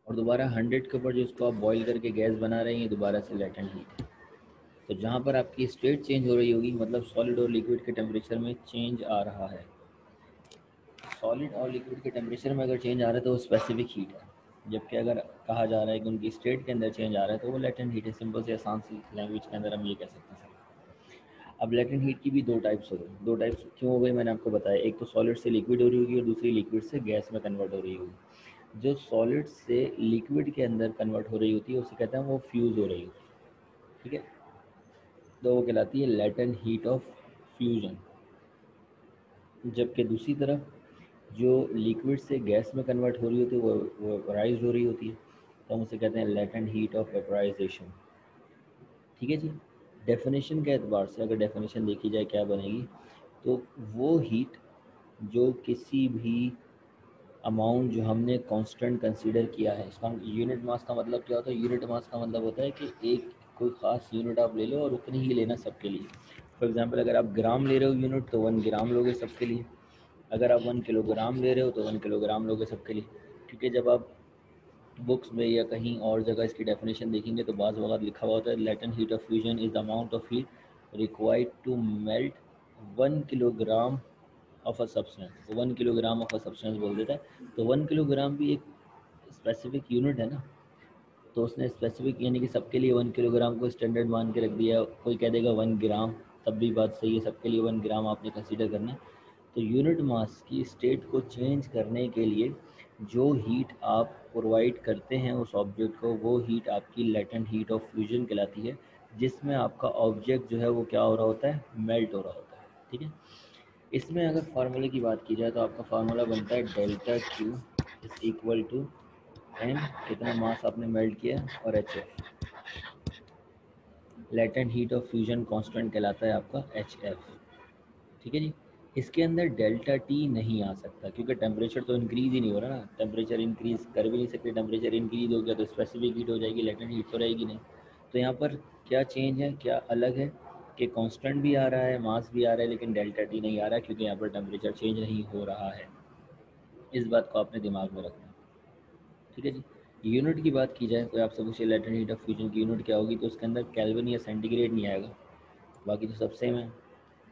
और दोबारा 100 के ऊपर जो इसको आप बॉईल करके गैस बना रहे हैं ये दोबारा से लेटेंट हीट है। तो जहाँ पर आपकी स्टेट चेंज हो रही होगी, मतलब सॉलिड और लिक्विड के टेम्परेचर में चेंज आ रहा है, सॉलिड और लिक्विड के टेम्परेचर में अगर चेंज आ रहा है तो वो स्पेसिफिक हीट है। जबकि अगर कहा जा रहा है कि उनकी स्टेट के अंदर चेंज आ रहा है तो वो लेटेंट हीट है। सिंपल से आसान सी लैंग्वेज के अंदर हम ये कह सकते हैं। अब लेटेंट हीट की भी दो टाइप्स हो गई। दो टाइप्स क्यों हो गई मैंने आपको बताया, एक तो सॉलिड से लिक्विड हो रही होगी और दूसरी लिक्विड से गैस में कन्वर्ट हो रही होगी। जो सॉलिड से लिक्विड के अंदर कन्वर्ट हो रही होती है उसे कहते हैं वो फ्यूज़ हो रही होती है, ठीक है। तो वो कहलाती है लेटेंट हीट ऑफ फ्यूजन। जबकि दूसरी तरफ जो लिक्विड से गैस में कन्वर्ट हो रही होती है वो वेपराइज हो रही होती है, तो हम उसे कहते हैं लेटेंट हीट ऑफ वेपराइजेशन, ठीक है जी। डेफिनेशन के एतबार से अगर डेफिनेशन देखी जाए क्या बनेगी, तो वो हीट जो किसी भी अमाउंट जो हमने कांस्टेंट कंसीडर किया है, इसका यूनिट मास का मतलब क्या होता है, यूनिट मास का मतलब होता है कि एक कोई ख़ास यूनिट आप ले लो और उतनी ही लेना सबके लिए। फॉर एग्जांपल अगर आप ग्राम ले रहे हो यूनिट तो 1 ग्राम लोगे सबके लिए, अगर आप 1 किलोग्राम ले रहे हो तो 1 किलोग्राम लोगे सबके लिए। क्योंकि जब आप बुक्स में या कहीं और जगह इसकी डेफिनेशन देखेंगे तो बाज़ वक़्त लिखा हुआ होता है latent heat of fusion is the amount of heat required to melt 1 kilogram of a substance. तो 1 किलोग्राम ऑफ अ सब्सटेंस बोल देता है। तो 1 किलोग्राम भी एक स्पेसिफिक यूनिट है ना, तो उसने स्पेसिफिक यानी कि सबके लिए 1 किलोग्राम को स्टैंडर्ड मान के रख दिया। कोई कह देगा 1 ग्राम, तब भी बात सही है, सबके लिए 1 ग्राम आपने कंसीडर करना है। तो यूनिट मास की स्टेट को चेंज करने के लिए जो हीट आप प्रोवाइड करते हैं उस ऑब्जेक्ट को, वो हीट आपकी लेटेंट हीट ऑफ फ्यूजन कहलाती है, जिसमें आपका ऑब्जेक्ट जो है वो क्या हो रहा होता है, मेल्ट हो रहा होता है, ठीक है। इसमें अगर फार्मूले की बात की जाए तो आपका फार्मूला बनता है delta Q is equal to M कितना मास आपने मेल्ट किया और H F latent heat of fusion constant कहलाता है आपका एच एफ। ठीक है जी। इसके अंदर डेल्टा टी नहीं आ सकता क्योंकि टेम्परेचर तो इंक्रीज़ ही नहीं हो रहा ना, टेम्परेचर इंक्रीज़ कर भी नहीं सकते, टेम्परेचर इंक्रीज़ हो गया तो स्पेसिफिक हीट हो जाएगी, लेटेंट हीट तो रहेगी नहीं। तो यहाँ पर क्या चेंज है, क्या अलग है कि कांस्टेंट भी आ रहा है, मास भी आ रहा है, लेकिन डेल्टा टी नहीं आ रहा है क्योंकि यहाँ पर टेम्परेचर चेंज नहीं हो रहा है। इस बात को आपने दिमाग में रखना है। ठीक है जी। यूनिट की बात की जाए तो आपसे पूछिए लेटेंट हीट ऑफ फ्यूजन की यूनिट क्या होगी, तो उसके अंदर केल्विन या सेंटीग्रेड नहीं आएगा, बाकी तो सब सेम है।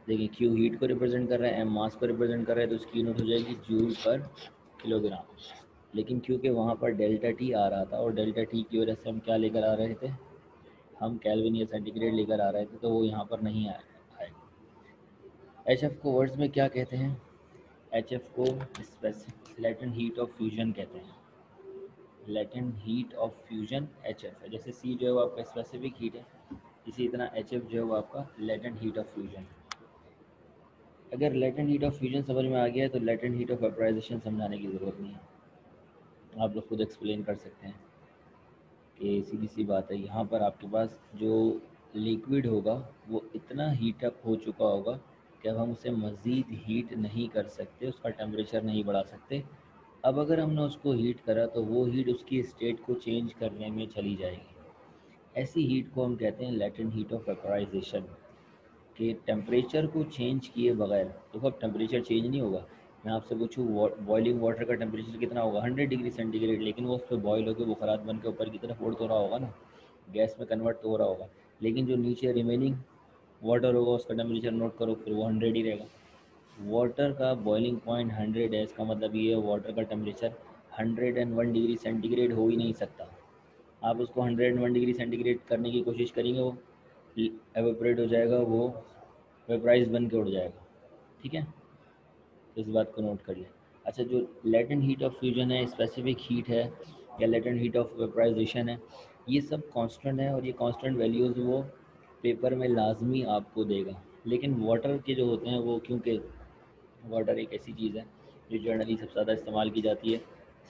देखिए क्यू हीट को रिप्रेजेंट कर रहा है, एम मास को रिप्रेजेंट कर रहा है, तो उसकी यूनिट हो जाएगी जूल पर किलोग्राम। लेकिन क्योंकि वहाँ पर डेल्टा टी आ रहा था और डेल्टा टी की वजह से हम क्या लेकर आ रहे थे, हम केल्विन या सेंटीग्रेड लेकर आ रहे थे, तो वो यहाँ पर नहीं आएगा। एच एफ को वर्ड्स में क्या कहते हैं, एच एफ को specific latent heat of fusion कहते हैं। Latent heat of fusion H F है, जैसे सी जो है वो आपका स्पेसिफिक हीट है, इसी तरह एच एफ जो है वो आपका लेटेंट हीट ऑफ फ्यूजन। अगर लेटेंट हीट ऑफ फ्यूजन समझ में आ गया है तो लेटेंट हीट ऑफ वेपराइजेशन समझाने की ज़रूरत नहीं है, आप लोग खुद एक्सप्लेन कर सकते हैं कि सीधी सी बात है, यहाँ पर आपके पास जो लिक्विड होगा वो इतना हीट अप हो चुका होगा कि अब हम उसे मज़ीद हीट नहीं कर सकते, उसका टेम्परेचर नहीं बढ़ा सकते। अब अगर हमने उसको हीट करा तो वो हीट उसकी स्टेट को चेंज करने में चली जाएगी। ऐसी हीट को हम कहते हैं लेटेंट हीट ऑफ वेपराइजेशन, कि टेम्परेचर को चेंज किए बगैर। देखो अब टेम्परेचर चेंज नहीं होगा, मैं आपसे पूछूँ बॉइलिंग वाटर का टेम्परेचर कितना होगा, 100 डिग्री सेंटीग्रेड, लेकिन वो उस पर बॉयल होकर बुखारात बन के ऊपर की तरफ उड़ तो रहा होगा ना, गैस में कन्वर्ट तो हो रहा होगा। लेकिन जो नीचे रिमेनिंग वाटर होगा उसका टेम्परेचर नोट करो, फिर वो 100 ही रहेगा। वाटर का बॉइलिंग पॉइंट 100 है, इसका मतलब ये है वाटर का टेम्परेचर 101 डिग्री सेंटीग्रेड हो ही नहीं सकता। आप उसको 101 डिग्री सेंटीग्रेड करने की कोशिश करेंगे, वो एवेपोरेट हो जाएगा, वो वेपराइज बन के उड़ जाएगा। ठीक है, तो इस बात को नोट कर लें। अच्छा, जो लेटेंट हीट ऑफ फ्यूजन है, स्पेसिफिक हीट है, या लेटेंट हीट ऑफ वेपराइजेशन है, ये सब कांस्टेंट है और ये कांस्टेंट वैल्यूज़ वो पेपर में लाजमी आपको देगा। लेकिन वाटर के जो होते हैं वो, क्योंकि वाटर एक ऐसी चीज़ है जो जनरली सबसे ज़्यादा इस्तेमाल की जाती है,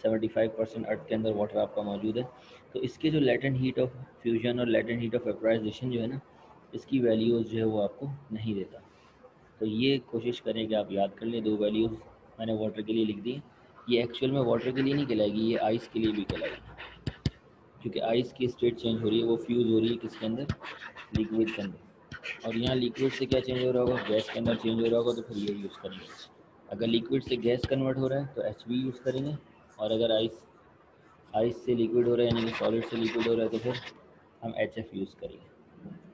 75% अर्थ के अंदर वाटर आपका मौजूद है, तो इसके जो लेटेंट हीट ऑफ फ्यूजन और लेटेंट हीट ऑफ वेपराइजेशन जो है ना, इसकी वैल्यूज़ जो है वो आपको नहीं देता। तो ये कोशिश करें कि आप याद कर लें, दो वैल्यूज़ मैंने वाटर के लिए लिख दी। ये एक्चुअल में वाटर के लिए नहीं कहलाएगी, ये आइस के लिए भी कहलाएगी, क्योंकि आइस की स्टेट चेंज हो रही है, वो फ्यूज़ हो रही है किसके अंदर, लिक्विड के अंदर। और यहाँ लिक्विड से क्या चेंज हो रहा होगा, गैस के अंदर चेंज हो रहा होगा, तो फिर ये यूज़ करेंगे। अगर लिक्विड से गैस कन्वर्ट हो रहा है तो एच वी यूज़ करेंगे, और अगर आइस आइस से लिक्विड हो रहा है यानी कि सॉलिड से लिक्विड हो रहा है तो फिर हम एच एफ यूज़ करेंगे।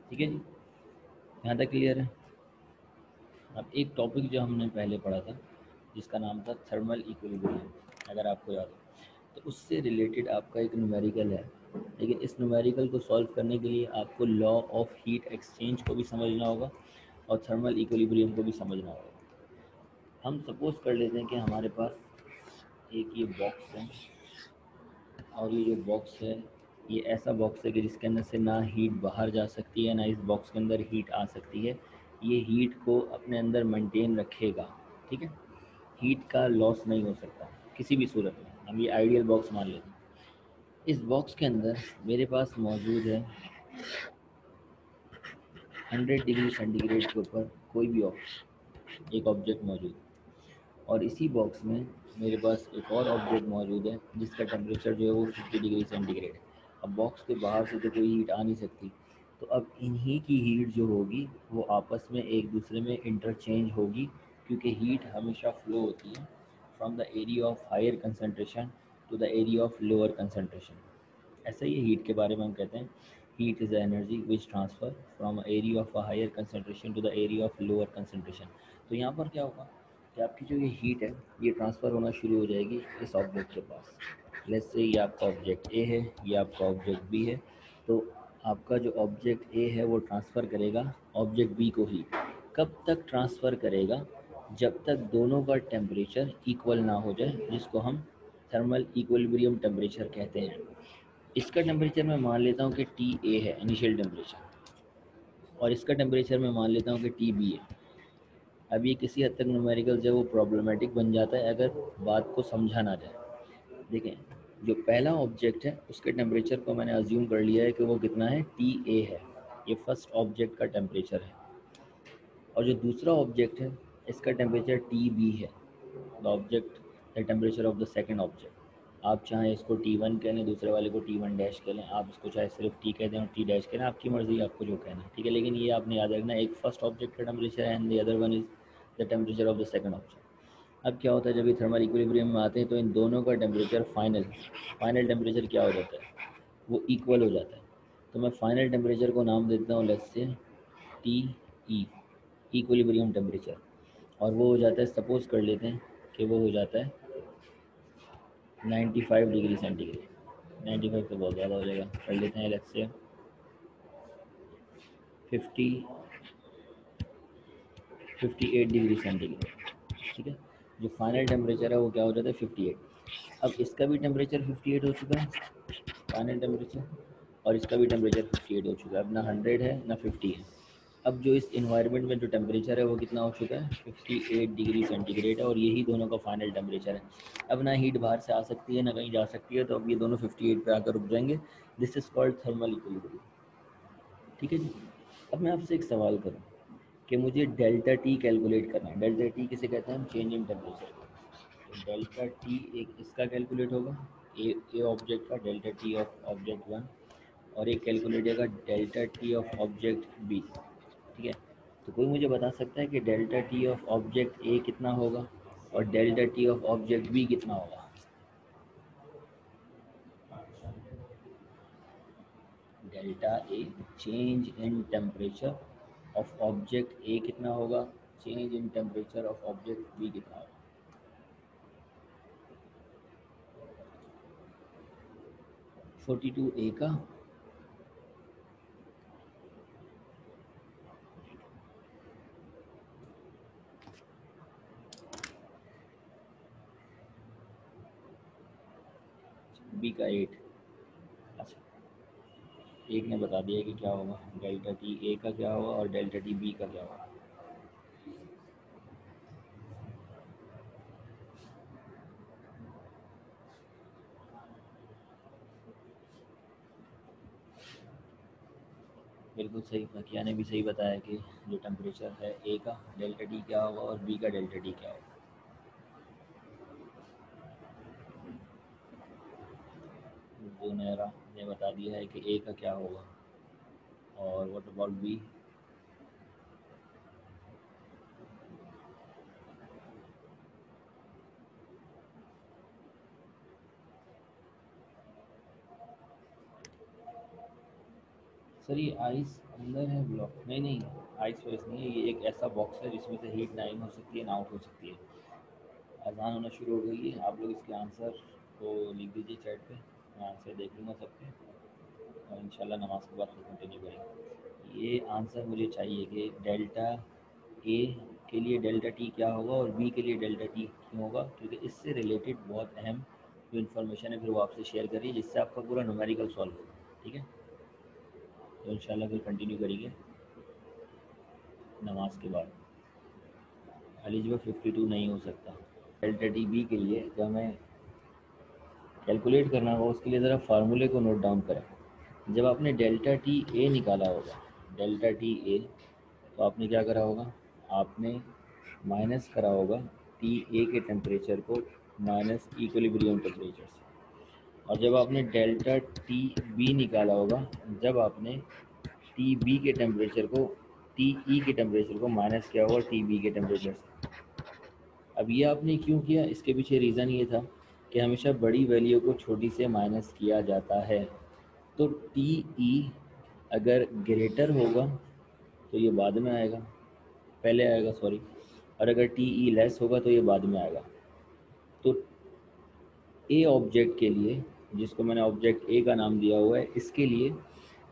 ठीक है जी, यहाँ तक क्लियर है। अब एक टॉपिक जो हमने पहले पढ़ा था जिसका नाम था थर्मल इक्विलिब्रियम, अगर आपको याद हो, तो उससे रिलेटेड आपका एक न्यूमेरिकल है। लेकिन इस न्यूमेरिकल को सॉल्व करने के लिए आपको लॉ ऑफ हीट एक्सचेंज को भी समझना होगा और थर्मल इक्विलिब्रियम को भी समझना होगा। हम सपोज़ कर लेते हैं कि हमारे पास एक ये बॉक्स है, और ये जो बॉक्स है ये ऐसा बॉक्स है कि जिसके अंदर से ना हीट बाहर जा सकती है ना इस बॉक्स के अंदर हीट आ सकती है। ये हीट को अपने अंदर मेंटेन रखेगा। ठीक है, हीट का लॉस नहीं हो सकता किसी भी सूरत में, हम ये आइडियल बॉक्स मान लेते हैं। इस बॉक्स के अंदर मेरे पास मौजूद है 100 डिग्री सेंटीग्रेड के ऊपर कोई भी एक ऑब्जेक्ट मौजूद, और इसी बॉक्स में मेरे पास एक और ऑब्जेक्ट मौजूद है जिसका टेम्परेचर जो है वो 50 डिग्री सेंटीग्रेड है। अब बॉक्स के बाहर से तो कोई हीट आ नहीं सकती, तो अब इन्हीं की हीट जो होगी वो आपस में एक दूसरे में इंटरचेंज होगी, क्योंकि हीट हमेशा फ्लो होती है from the area of higher concentration to the area of lower concentration. ऐसा ही हीट के बारे में हम कहते हैं, heat is the energy which transfer from area of a higher concentration to the area of lower concentration. तो यहाँ पर क्या होगा कि आपकी जो ये हीट है ये ट्रांसफ़र होना शुरू हो जाएगी इस ऑब्जेक्ट के पास। लेट्स से ये आपका ऑब्जेक्ट ए है, ये आपका ऑब्जेक्ट बी है, तो आपका जो ऑब्जेक्ट ए है वो ट्रांसफ़र करेगा ऑब्जेक्ट बी को हीट। कब तक ट्रांसफ़र करेगा, जब तक दोनों का टेम्परेचर इक्वल ना हो जाए, जिसको हम थर्मल इक्विलिब्रियम टेम्परेचर कहते हैं। इसका टेम्परेचर मैं मान लेता हूँ कि टी ए है इनिशियल टेम्परेचर, और इसका टेम्परेचर मैं मान लेता हूँ कि टी बी है। अब ये किसी हद तक न्यूमेरिकल जो है वो प्रॉब्लमेटिक बन जाता है अगर बात को समझा ना जाए। देखें, जो पहला ऑब्जेक्ट है उसके टेम्परेचर को मैंने अज्यूम कर लिया है कि वो कितना है, टी ए है। ये फर्स्ट ऑब्जेक्ट का टेम्परेचर है। और जो दूसरा ऑब्जेक्ट है इसका टेम्परेचर टी बी है। The object the temperature of the second object. आप चाहे इसको टी वन कह लें, दूसरे वाले को टी वन डैश कह लें, आप इसको चाहे सिर्फ टी कह दें और टी डैश कह लें, आपकी मर्ज़ी, आपको जो कहना है, ठीक है। लेकिन ये आपने याद रखना, एक फर्स्ट ऑब्जेक्ट का टेम्परेचर है and the other one is the temperature of the second object. अब क्या होता है, जब ये थर्मल इक्विलिब्रियम में आते हैं तो इन दोनों का टेम्परेचर फाइनल टेम्परेचर क्या हो जाता है, वो इक्वल हो जाता है। तो मैं फाइनल टेम्परेचर को नाम देता हूँ let's say T E, equilibrium temperature. और वो हो जाता है, सपोज कर लेते हैं कि वो हो जाता है 95 डिग्री सेंटीग्रेड। 95 तो बहुत ज़्यादा हो जाएगा, कर लेते हैं लेट्स से 50 58 डिग्री सेंटीग्रेड, ठीक है। जो फाइनल टेम्परेचर है वो क्या हो जाता है, 58। अब इसका भी टेम्परेचर 58 हो चुका है फाइनल टेम्परेचर, और इसका भी टेम्परेचर 58 हो चुका है। अब ना 100 है ना 50 है। अब जो इस इन्वायरमेंट में जो टेम्परेचर है वो कितना हो चुका है, 58 डिग्री सेंटीग्रेड है, और यही दोनों का फाइनल टेम्परेचर है। अब ना हीट बाहर से आ सकती है ना कहीं जा सकती है, तो अब ये दोनों 58 पे आकर रुक जाएंगे। This is called thermal equilibrium, ठीक है जी। अब मैं आपसे एक सवाल करूँ कि मुझे डेल्टा टी कैलकुलेट करना है। डेल्टा टी किसे कहते हैं हम, चेंज इन टेम्परेचर। तो डेल्टा टी एक इसका कैलकुलेट होगा, ए ऑब्जेक्ट का delta T of object one, और एक कैलकुलेट होगा delta T of object B, ठीक है। तो कोई मुझे बता सकता है कि delta T of object A कितना होगा और delta T of object B कितना होगा। Delta A change in temperature of object A कितना होगा, change in temperature of object B कितना होगा। 42 ए का, बी का 8। अच्छा, एक ने बता दिया कि क्या होगा, डेल्टा टी ए का क्या होगा और डेल्टा टी बी का क्या होगा। बिल्कुल सही, फकिया ने भी सही बताया कि जो टेम्परेचर है ए का डेल्टा टी क्या होगा और बी का डेल्टा टी क्या होगा। जुनैरा ने बता दिया है कि ए का क्या होगा, और व्हाट अबाउट बी। सर ये आइस अंदर है ब्लॉक, नहीं नहीं, आइस वाइस नहीं है, ये एक ऐसा बॉक्स है जिसमें से हीट ना इन हो सकती है ना आउट हो सकती है। अजान होना शुरू हो गई है, आप लोग इसके आंसर को लिख दीजिए चैट पे, मैं आंसर देख लूँगा सबके, और इंशाल्लाह नमाज के बाद फिर कंटिन्यू करेंगे। ये आंसर मुझे चाहिए कि डेल्टा ए के लिए डेल्टा टी क्या होगा और बी के लिए डेल्टा टी क्यों होगा, क्योंकि इससे रिलेटेड बहुत अहम जो इन्फॉर्मेशन है फिर वो आपसे शेयर करिए, जिससे आपका पूरा न्यूमेरिकल सॉल्व होगा, ठीक है। तो इंशाल्लाह फिर कंटिन्यू करेंगे नमाज के बाद। एलिजिबल 52 नहीं हो सकता। डेल्टा टी बी के लिए जब हमें कैलकुलेट करना होगा उसके लिए ज़रा फार्मूले को नोट डाउन करें। जब आपने डेल्टा टी ए निकाला होगा, डेल्टा टी ए, तो आपने क्या करा होगा, आपने माइनस करा होगा टी ए के टेम्परेचर को माइनस इक्विलिब्रियम टेम्परेचर से। और जब आपने डेल्टा टी बी निकाला होगा, जब आपने टी बी के टेम्परेचर को टी ई के टेम्परेचर को माइनस किया होगा टी बी के टेम्परेचर से। अब ये आपने क्यों किया, इसके पीछे रीज़न ये था कि हमेशा बड़ी वैल्यू को छोटी से माइनस किया जाता है। तो टी ई अगर ग्रेटर होगा तो ये बाद में आएगा, पहले आएगा सॉरी, और अगर टी ई लेस होगा तो ये बाद में आएगा। तो ए ऑब्जेक्ट के लिए, जिसको मैंने ऑब्जेक्ट ए का नाम दिया हुआ है, इसके लिए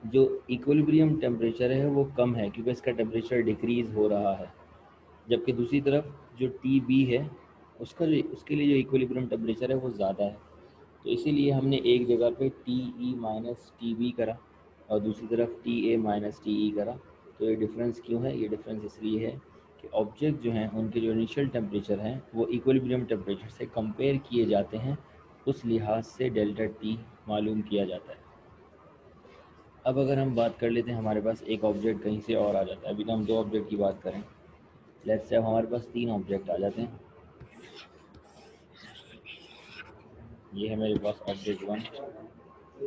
जो इक्विलिब्रियम टेम्परेचर है वो कम है क्योंकि इसका टेम्परेचर डिक्रीज़ हो रहा है। जबकि दूसरी तरफ जो टी बी है उसके लिए जो इक्विलिब्रियम टेम्परेचर है वो ज़्यादा है। तो इसीलिए हमने एक जगह पे T E minus T B करा और दूसरी तरफ T A minus T E करा। तो ये डिफरेंस क्यों है, ये डिफरेंस इसलिए है कि ऑब्जेक्ट जो हैं उनके जो इनिशियल टेम्परेचर हैं वो इक्विलिब्रियम टेम्परेचर से कंपेयर किए जाते हैं उस लिहाज से डेल्टा टी मालूम किया जाता है। अब अगर हम बात कर लेते हैं, हमारे पास एक ऑब्जेक्ट कहीं से और आ जाता है। अभी तो हम दो ऑब्जेक्ट की बात करें, लेट्स से अब हमारे पास तीन ऑब्जेक्ट आ जाते हैं। ये है मेरे पास ऑब्जेक्ट वन,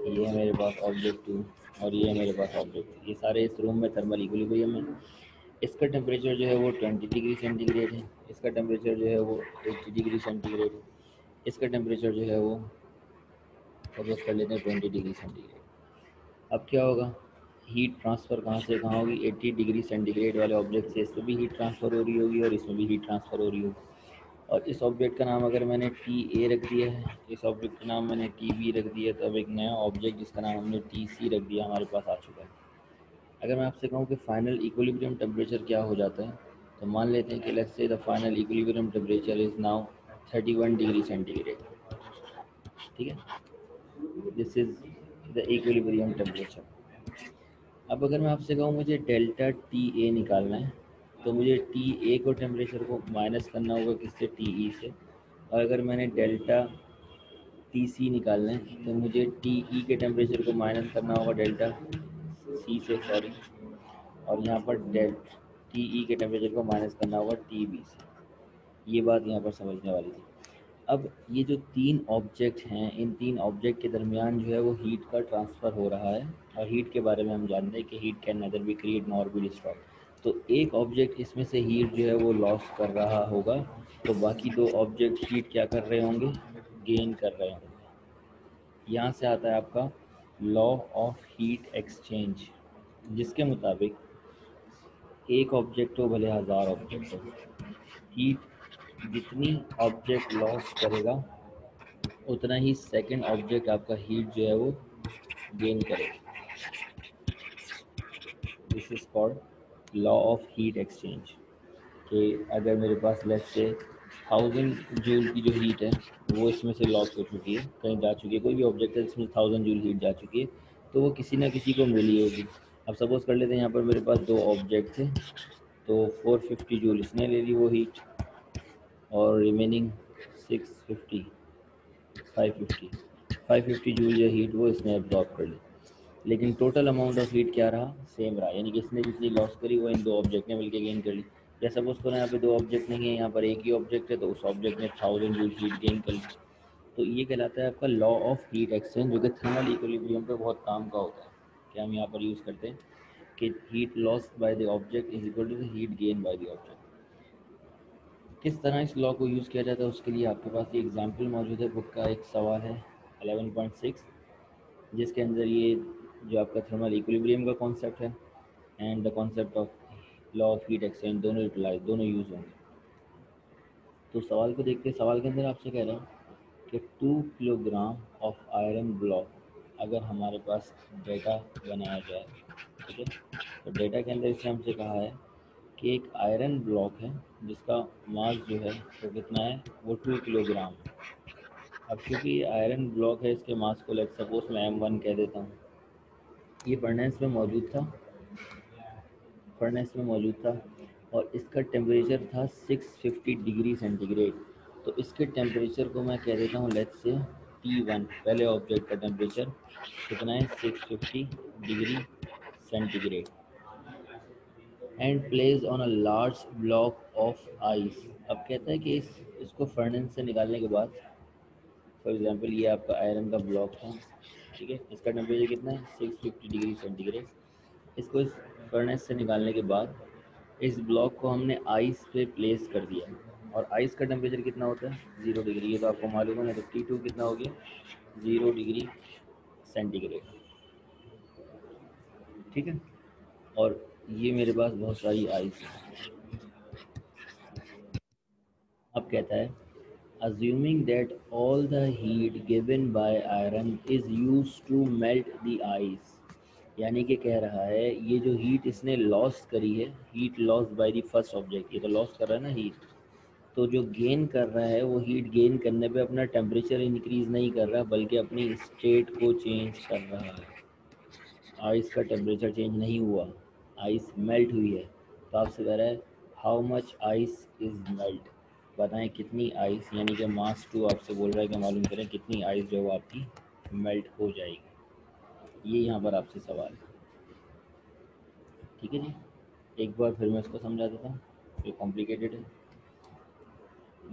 ये है मेरे पास ऑब्जेक्ट टू, और ये है मेरे पास ऑब्जेक्ट थ्री। ये सारे इस रूम में थर्मल इक्विलिब्रियम है। इसका टेम्परेचर जो है वो 20 डिग्री सेंटीग्रेड है, इसका टेम्परेचर जो है वो 80 डिग्री सेंटीग्रेड है, इसका टेम्परेचर जो है वो सपोज कर लेते हैं 20 डिग्री सेंटीग्रेड। अब क्या होगा, हीट ट्रांसफ़र कहाँ से कहाँ होगी, 80 डिग्री सेंटीग्रेड वाले ऑब्जेक्ट से इसमें भी हीट ट्रांसफ़र हो रही होगी और इसमें भी हीट ट्रांसफ़र हो रही होगी। और इस ऑब्जेक्ट का नाम अगर मैंने टी ए रख दिया है, इस ऑब्जेक्ट का नाम मैंने टी बी रख दिया, तो अब एक नया ऑब्जेक्ट जिसका नाम हमने टी सी रख दिया हमारे पास आ चुका है। अगर मैं आपसे कहूँ कि फाइनल इक्विलिब्रियम टेम्परेचर क्या हो जाता है, तो मान लेते हैं कि let's say the final equilibrium temperature is now 31 degree centigrade. ठीक है, this is the equilibrium temperature. अब अगर मैं आपसे कहूँ मुझे डेल्टा टी ए निकालना है, तो मुझे टी ए को टेम्परेचर को माइनस करना होगा किससे, टी ई से। और अगर मैंने डेल्टा टी सी निकालना है, तो मुझे टी ई के टेम्परेचर को माइनस करना होगा डेल्टा सी से, सॉरी। और यहाँ पर डेल्टा टी ई के टेम्परेचर को माइनस करना होगा टी बी से। ये बात यहाँ पर समझने वाली थी। अब ये जो तीन ऑब्जेक्ट हैं, इन तीन ऑब्जेक्ट के दरमियान जो है वो हीट का ट्रांसफ़र हो रहा है। और हीट के बारे में हम जानते हैं कि heat can nether be create nor be destroy. तो एक ऑब्जेक्ट इसमें से हीट जो है वो लॉस कर रहा होगा, तो बाकी दो ऑब्जेक्ट हीट क्या कर रहे होंगे, गेन कर रहे होंगे। यहाँ से आता है आपका लॉ ऑफ हीट एक्सचेंज, जिसके मुताबिक एक ऑब्जेक्ट हो भले हज़ार ऑब्जेक्ट हो, हीट जितनी ऑब्जेक्ट लॉस करेगा उतना ही सेकंड ऑब्जेक्ट आपका हीट जो है वो गेन करेगा। This is called law of heat exchange. कि अगर मेरे पास लेट्स से 1000 जूल की जो हीट है वो इसमें से लॉस हो चुकी है, कहीं जा चुकी है, कोई भी ऑब्जेक्ट है जिसमें 1000 जूल हीट जा चुकी है, तो वो किसी ना किसी को मिली होगी। अब सपोज़ कर लेते हैं यहाँ पर मेरे पास दो ऑब्जेक्ट थे, तो 450 जूल इसने ले ली वो हीट, और रिमेनिंग 650 550 550 जूल जो हीट वो इसने एब्जॉर्ब कर ली। लेकिन टोटल अमाउंट ऑफ हीट क्या रहा, सेम रहा। यानी कि इसने जितनी लॉस करी वो इन दो ऑब्जेक्ट ने मिलकर गेन कर ली। जैसे सपोज करो यहाँ पे दो ऑब्जेक्ट नहीं है, यहाँ पर एक ही ऑब्जेक्ट है, तो उस ऑब्जेक्ट ने 1000 जूल हीट गेन कर ली। तो ये कहलाता है आपका लॉ ऑफ हीट एक्सचेंज, जो कि थर्मल इक्विलिब्रियम पे बहुत काम का होता है। कि हम यहाँ पर यूज़ करते हैं कि heat loss by the object is equal to the heat gain by the object. किस तरह इस लॉ को यूज़ किया जाता है, उसके लिए आपके पास ये एग्जाम्पल मौजूद है। बुक का एक सवाल है 11.6, जिसके अंदर ये जो आपका थर्मल इक्विलिब्रियम का कॉन्सेप्ट है and the concept of law of heat exchange दोनों यूटिलाइज, दोनों यूज़ होंगे। तो सवाल को देखते हैं। सवाल के अंदर आपसे कह रहा है कि 2 किलोग्राम ऑफ आयरन ब्लॉक अगर हमारे पास डेटा बनाया जाए, ठीक है। तो डेटा के अंदर इसने हमसे कहा है कि एक आयरन ब्लॉक है जिसका मास जो है वो कितना है, वो 2 किलोग्राम है। अब क्योंकि ये आयरन ब्लॉक है, इसके मास को लेट सपोज मैं M1 कह देता हूँ। ये फर्नेस में मौजूद था, फर्नेस में मौजूद था, और इसका टेम्परेचर था 650 डिग्री सेंटीग्रेड। तो इसके टेम्परेचर को मैं कह देता हूँ लेट्स से T1। पहले ऑब्जेक्ट का टेम्परेचर कितना है, 650 degree centigrade. And place on a large block of ice. अब कहता है कि इसको फर्नेस से निकालने के बाद, फॉर एग्जांपल ये आपका आयरन का ब्लॉक था, ठीक है, इसका टेम्परेचर कितना है, 650 डिग्री सेंटीग्रेड। इसको इस फर्नेस से निकालने के बाद इस ब्लॉक को हमने आइस पे प्लेस कर दिया, और आइस का टेम्परेचर कितना होता है, 0 डिग्री। ये तो आपको मालूम है। तो T2 कितना हो गया, 0 डिग्री सेंटीग्रेड, ठीक है। और ये मेरे पास बहुत सारी आइस है। अब कहता है assuming that all the heat given by iron is used to melt the ice। यानी कि कह रहा है ये जो हीट इसने लॉस करी है, heat loss by the first object, ये तो लॉस कर रहा है ना हीट, तो जो गेन कर रहा है वो हीट गेन करने पे अपना टेम्परेचर इंक्रीज़ नहीं कर रहा, बल्कि अपनी स्टेट को चेंज कर रहा है। आइस का टेम्परेचर चेंज नहीं हुआ, आइस मेल्ट हुई है। तो आपसे कह रहा है how much ice is melt. बताएं कितनी आइस, यानी कि मास टू आपसे बोल रहा है कि मालूम करें कितनी आइस जो है वो आपकी मेल्ट हो जाएगी। ये यहाँ पर आपसे सवाल है। ठीक है जी, एक बार फिर मैं इसको समझा देता हूँ, ये कॉम्प्लिकेटेड है।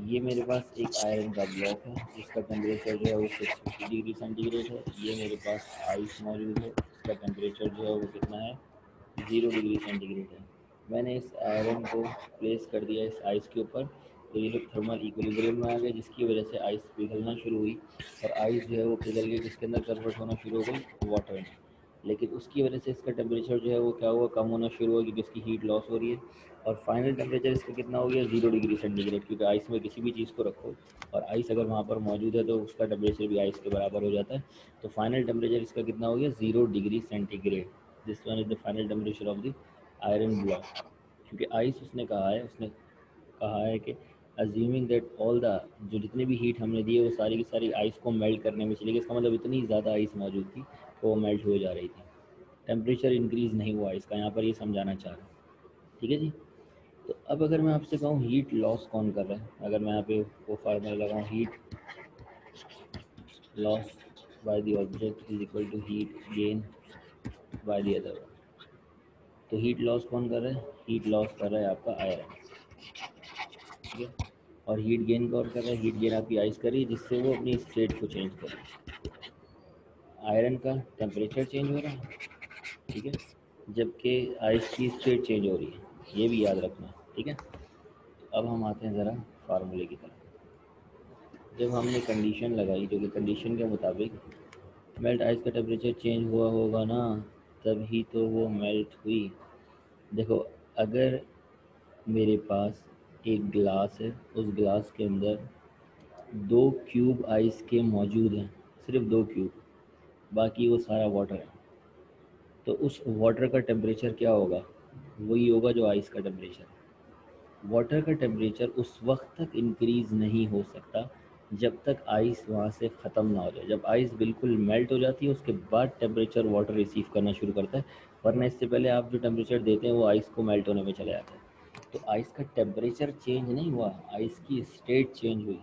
ये मेरे पास एक आयरन का ब्लॉक है जिसका टेम्परेचर जो है वो 650 डिग्री सेंटीग्रेड है। ये मेरे पास आइस मौजूद है, इसका टेम्परेचर जो है वो कितना है, 0 डिग्री सेंटीग्रेड है। मैंने इस आयरन को प्लेस कर दिया इस आइस के ऊपर, तो ये लोग थर्मल इक्विलिब्रियम में आ गए, जिसकी वजह से आइस पिघलना शुरू हुई और आइस जो है वो पिघल के किसके अंदर कन्वर्ट होना शुरू हो गई, वाटर में। लेकिन उसकी वजह से इसका टेम्परेचर जो है वो क्या हुआ, कम होना शुरू हुआ, क्योंकि इसकी हीट लॉस हो रही है। और फाइनल टेम्परेचर इसका कितना हो गया, 0 डिग्री सेंटीग्रेड, क्योंकि आइस में किसी भी चीज़ को रखो और आइस अगर वहाँ पर मौजूद है तो उसका टेम्परेचर भी आइस के बराबर हो जाता है। तो फाइनल टेम्परेचर इसका कितना हो गया, 0 degree centigrade. This one is the final temperature of the iron block. क्योंकि आइस उसने कहा है कि अज्यूमिंग दैट ऑल द, जो जितनी भी हीट हमने दी है वो सारी की सारी आइस को मेल्ट करने में चली गई। इसका मतलब इतनी ज़्यादा आइस मौजूद थी कि वो मेल्ट हो जा रही थी, टेम्परेचर इंक्रीज़ नहीं हुआ इसका, यहाँ पर ये समझाना चाह रहा हूँ। ठीक है जी। तो अब अगर मैं आपसे कहूँ हीट लॉस कौन कर रहा है, अगर मैं यहाँ पे वो फार्मूला लगाऊँ, heat loss by the object is equal to heat gain by the other one. तो हीट लॉस कौन कर रहा है, हीट लॉस कर रहा है आपका आयरन। ठीक है, और हीट गेन कौन कर रहा है, हीट गेन आपकी आइस कर रही है जिससे वो अपनी स्टेट को चेंज करे। आयरन का टेम्परेचर चेंज हो रहा है, ठीक है, जबकि आइस की स्टेट चेंज हो रही है, ये भी याद रखना। ठीक है, अब हम आते हैं ज़रा फार्मूले की तरफ। जब हमने कंडीशन लगाई, जो कि कंडीशन के मुताबिक मेल्ट आइस का टेम्परेचर चेंज हुआ होगा ना, तभी तो वो मेल्ट हुई। देखो, अगर मेरे पास एक गिलास है, उस गिलास के अंदर 2 क्यूब आइस के मौजूद हैं, सिर्फ 2 क्यूब, बाकी वो सारा वाटर है, तो उस वाटर का टेम्परेचर क्या होगा, वही होगा जो आइस का टेम्परेचर है। वाटर का टेम्परेचर उस वक्त तक इंक्रीज़ नहीं हो सकता जब तक आइस वहाँ से ख़त्म ना हो जाए। जब आइस बिल्कुल मेल्ट हो जाती है उसके बाद टेम्परेचर वाटर रिसीव करना शुरू करता है, वरना इससे पहले आप जो टेम्परेचर देते हैं वो आइस को मेल्ट होने में चला जाता है। तो आइस का टेम्परेचर चेंज नहीं हुआ, आइस की स्टेट चेंज हुई,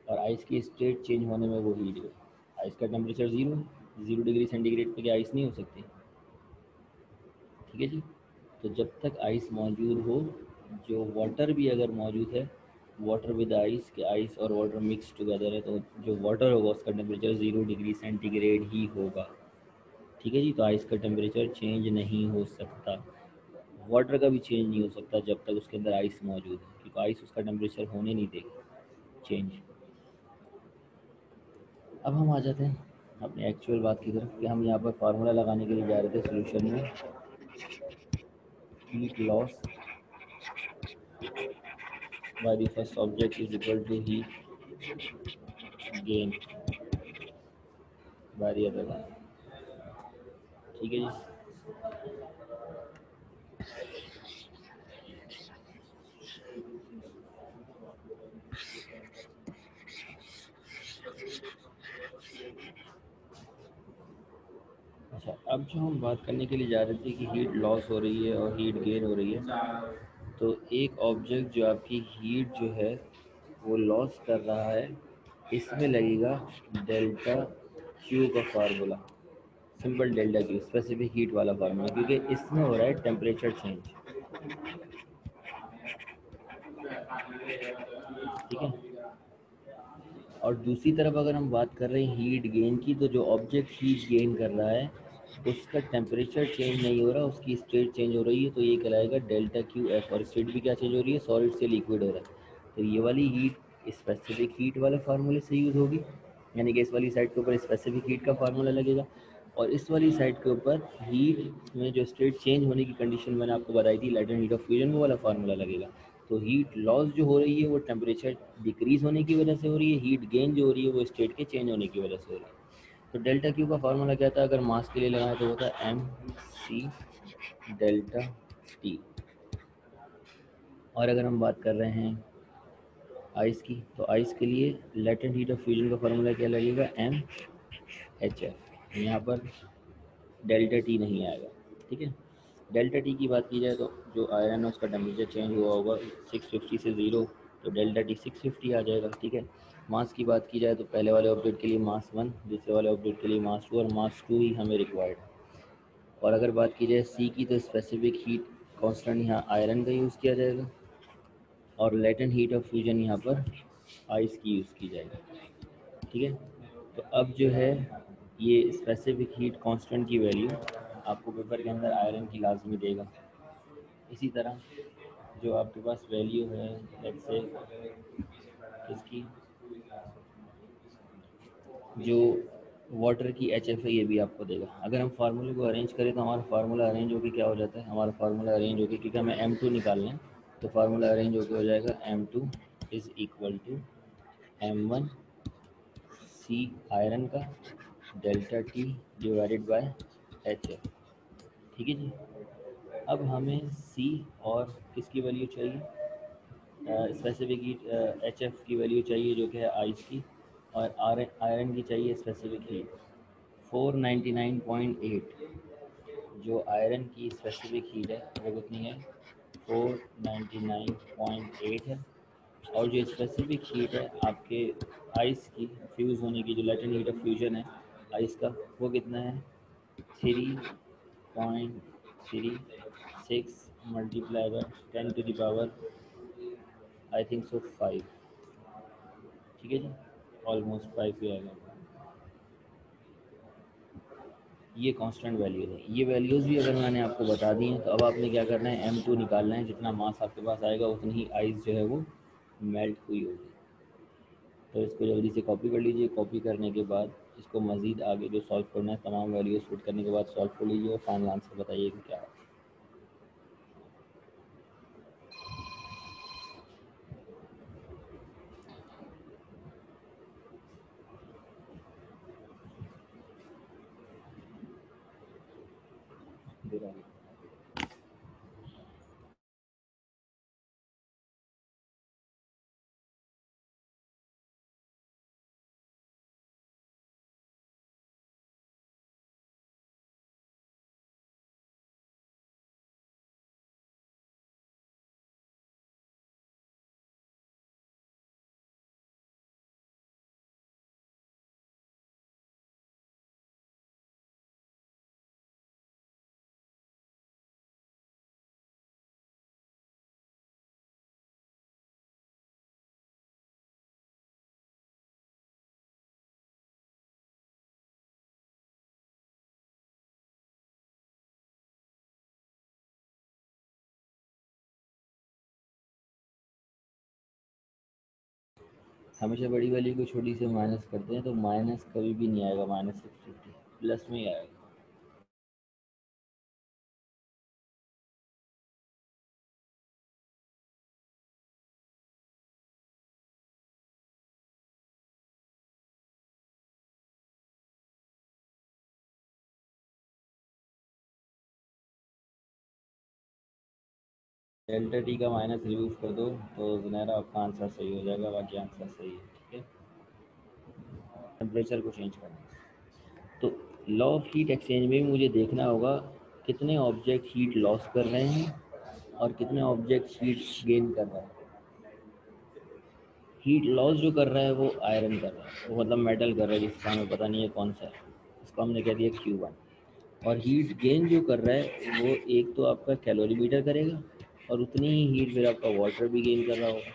और आइस की स्टेट चेंज होने में वो हीट हुई। आइस का टेम्परेचर 0 है, 0 डिग्री सेंटीग्रेड पे क्या आइस नहीं हो सकती। ठीक है जी। तो जब तक आइस मौजूद हो, जो वाटर भी अगर मौजूद है, वाटर विद आइस, के आइस और वाटर मिक्स टुगेदर है, तो जो वाटर होगा उसका टेम्परेचर 0 डिग्री सेंटीग्रेड ही होगा। ठीक है जी। तो आइस का टेम्परेचर चेंज नहीं हो सकता, वाटर का भी चेंज नहीं हो सकता जब तक उसके अंदर आइस मौजूद है, क्योंकि आइस उसका टेम्परेचर होने नहीं देगी चेंज। अब हम आ जाते हैं अपनी एक्चुअल बात की तरफ, कि हम यहाँ पर फार्मूला लगाने के लिए जा रहे थे सोल्यूशन में, heat loss by the first object is equal to heat gain by the other one। ठीक है जी। अच्छा, अब जो हम बात करने के लिए जा रहे थे कि हीट लॉस हो रही है और हीट गेन हो रही है, तो एक ऑब्जेक्ट जो आपकी हीट जो है वो लॉस कर रहा है, इसमें लगेगा डेल्टा क्यू का formula. Simple delta Q, specific heat वाला फार्मूला, क्योंकि इसमें हो रहा है टेम्परेचर चेंज। ठीक है। और दूसरी तरफ अगर हम बात कर रहे हैं हीट गेन की, तो जो ऑब्जेक्ट हीट गेन कर रहा है उसका टेम्परेचर चेंज नहीं हो रहा, उसकी स्टेट चेंज हो रही है, तो ये कहलाएगा डेल्टा क्यू एफ। और स्टेट भी क्या चेंज हो रही है, सॉलिड से लिक्विड हो रहा है। तो ये वाली हीट स्पेसिफिक हीट वाले फार्मूले से यूज़ होगी, यानी कि इस वाली साइड के ऊपर स्पेसिफिक हीट का फार्मूला लगेगा, और इस वाली साइड के ऊपर हीट में जो स्टेट चेंज होने की कंडीशन मैंने आपको बताई थी, लैटेंट हीट ऑफ फ्यूजन, वो वाला फार्मूला लगेगा। तो हीट लॉस जो हो रही है वो टेम्परेचर डिक्रीज़ होने की वजह से हो रही है, हीट गेन जो हो रही है वो स्टेट के चेंज होने की वजह से हो रही है। तो डेल्टा क्यू का फार्मूला क्या था, अगर मास के लिए लगाएं तो होता है एम सी डेल्टा टी। और अगर हम बात कर रहे हैं आइस की, तो आइस के लिए लेटेंट हीट ऑफ फ्यूजन का फार्मूला क्या लगेगा, एम एच एफ। यहाँ पर डेल्टा टी नहीं आएगा। ठीक है। डेल्टा टी की बात की जाए तो जो आयरन है उसका टेम्परेचर चेंज हुआ होगा 650 से 0 तो डेल्टा टी 650 आ जाएगा। ठीक है, मास की बात की जाए तो पहले वाले ऑब्जेक्ट के लिए मास 1, दूसरे वाले ऑब्जेक्ट के लिए मास 2, और मास 2 ही हमें रिक्वायर्ड है। और अगर बात की जाए सी की, तो स्पेसिफिक हीट कांस्टेंट यहाँ आयरन का यूज़ किया जाएगा, और लेटेंट हीट ऑफ फ्यूजन यहाँ पर आइस की यूज़ की जाएगी। ठीक है, तो अब जो है ये स्पेसिफिक हीट कांस्टेंट की वैल्यू आपको पेपर के अंदर आयरन की लाजमी देगा। इसी तरह जो आपके पास वैल्यू है लेट्स से इसकी, जो वाटर की एच एफ है ये भी आपको देगा। अगर हम फार्मूले को अरेंज करें तो हमारा फार्मूला अरेंज होकर क्या हो जाता है, हमारा फार्मूला अरेंज होकर, क्योंकि हमें M2 निकालना है, तो फार्मूला अरेंज होकर हो जाएगा M2 is equal to M1 C iron का delta T divided by H F. ठीक है जी। अब हमें सी और किसकी वैल्यू चाहिए, स्पेसिफिक हीट एच एफ की वैल्यू चाहिए जो कि है आइस की, और आयरन की चाहिए स्पेसिफिक हीट 499.8। जो आयरन की स्पेसिफिक हीट है वो कितनी है, 499.8 है। और जो स्पेसिफिक हीट है आपके आइस की फ्यूज़ होने की, जो लेटेंट हीट ऑफ फ्यूजन है आइस का, वो कितना है, 3.36 multiply by 10 to the power I think so 5। ठीक है जी, ऑलमोस्ट 5 ही आएगा। ये कांस्टेंट वैल्यूज है, ये वैल्यूज़ भी अगर मैंने आपको बता दी हैं, तो अब आपने क्या करना है, M2 निकालना है। जितना मास आपके पास आएगा उतनी ही आइस जो है वो मेल्ट हुई होगी। तो इसको जल्दी से कॉपी कर लीजिए। कॉपी करने के बाद इसको मज़ीद आगे जो सॉल्व करना है, तमाम वैल्यूज़ पुट करने के बाद सॉल्व कर लीजिए और फाइनल आंसर बताइए कि क्या है। दे रहा है। हमेशा बड़ी वैल्यू को छोटी से माइनस करते हैं, तो माइनस कभी भी नहीं आएगा, -650 प्लस में ही आएगा। डेल्टा टी का माइनस रिमूव कर दो तो ज़ुनैरा आपका आंसर सही हो जाएगा, बाकी आंसर सही है। ठीक है, टेम्परेचर को चेंज करना है। तो लॉ ऑफ हीट एक्सचेंज में भी मुझे देखना होगा कितने ऑब्जेक्ट हीट लॉस कर रहे हैं और कितने ऑब्जेक्ट हीट गेन कर रहे हैं। हीट लॉस जो कर रहा है वो आयरन कर रहा है, वो मतलब मेटल कर रहा है जिसका हमें पता नहीं है कौन सा है, इसको हमने कह दिया Q1। और हीट गेन जो कर रहा है वो एक तो आपका कैलोरीमीटर करेगा, और उतनी ही हीट फिर आपका वाटर भी गेन कर रहा होगा,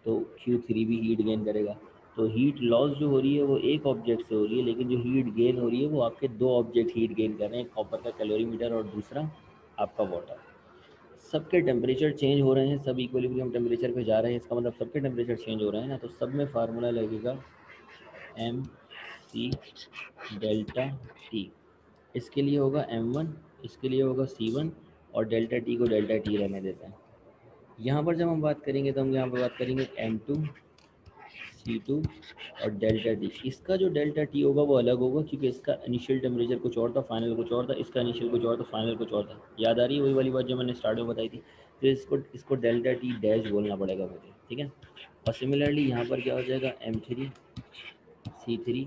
तो Q3 भी हीट गेन करेगा। तो हीट लॉस जो हो रही है वो एक ऑब्जेक्ट से हो रही है, लेकिन जो हीट गेन हो रही है वो आपके दो ऑब्जेक्ट हीट गेन कर रहे हैं, कॉपर का कैलोरीमीटर और दूसरा आपका वाटर। सबके टेम्परेचर चेंज हो रहे हैं, सब इक्विलिब्रियम टेम्परेचर पे जा रहे हैं, इसका मतलब सबके टेम्परेचर चेंज हो रहे हैं ना, तो सब में फार्मूला लगेगा एम सी डेल्टा टी। इसके लिए होगा M1, इसके लिए होगा C1, और डेल्टा टी को डेल्टा टी रहने देते हैं। यहाँ पर जब हम बात करेंगे तो हम यहाँ पर बात करेंगे M2 C2 और डेल्टा टी। इसका जो डेल्टा टी होगा वो अलग होगा, क्योंकि इसका इनिशियल टेम्परेचर कुछ और था, फाइनल कुछ और था, इसका इनिशियल कुछ और था, फाइनल कुछ और था। याद आ रही है वही वाली बात जो मैंने स्टार्ट में बताई थी। तो इसको डेल्टा टी डैश बोलना पड़ेगा मुझे। ठीक है, और सिमिलरली यहाँ पर क्या हो जाएगा, M3 C3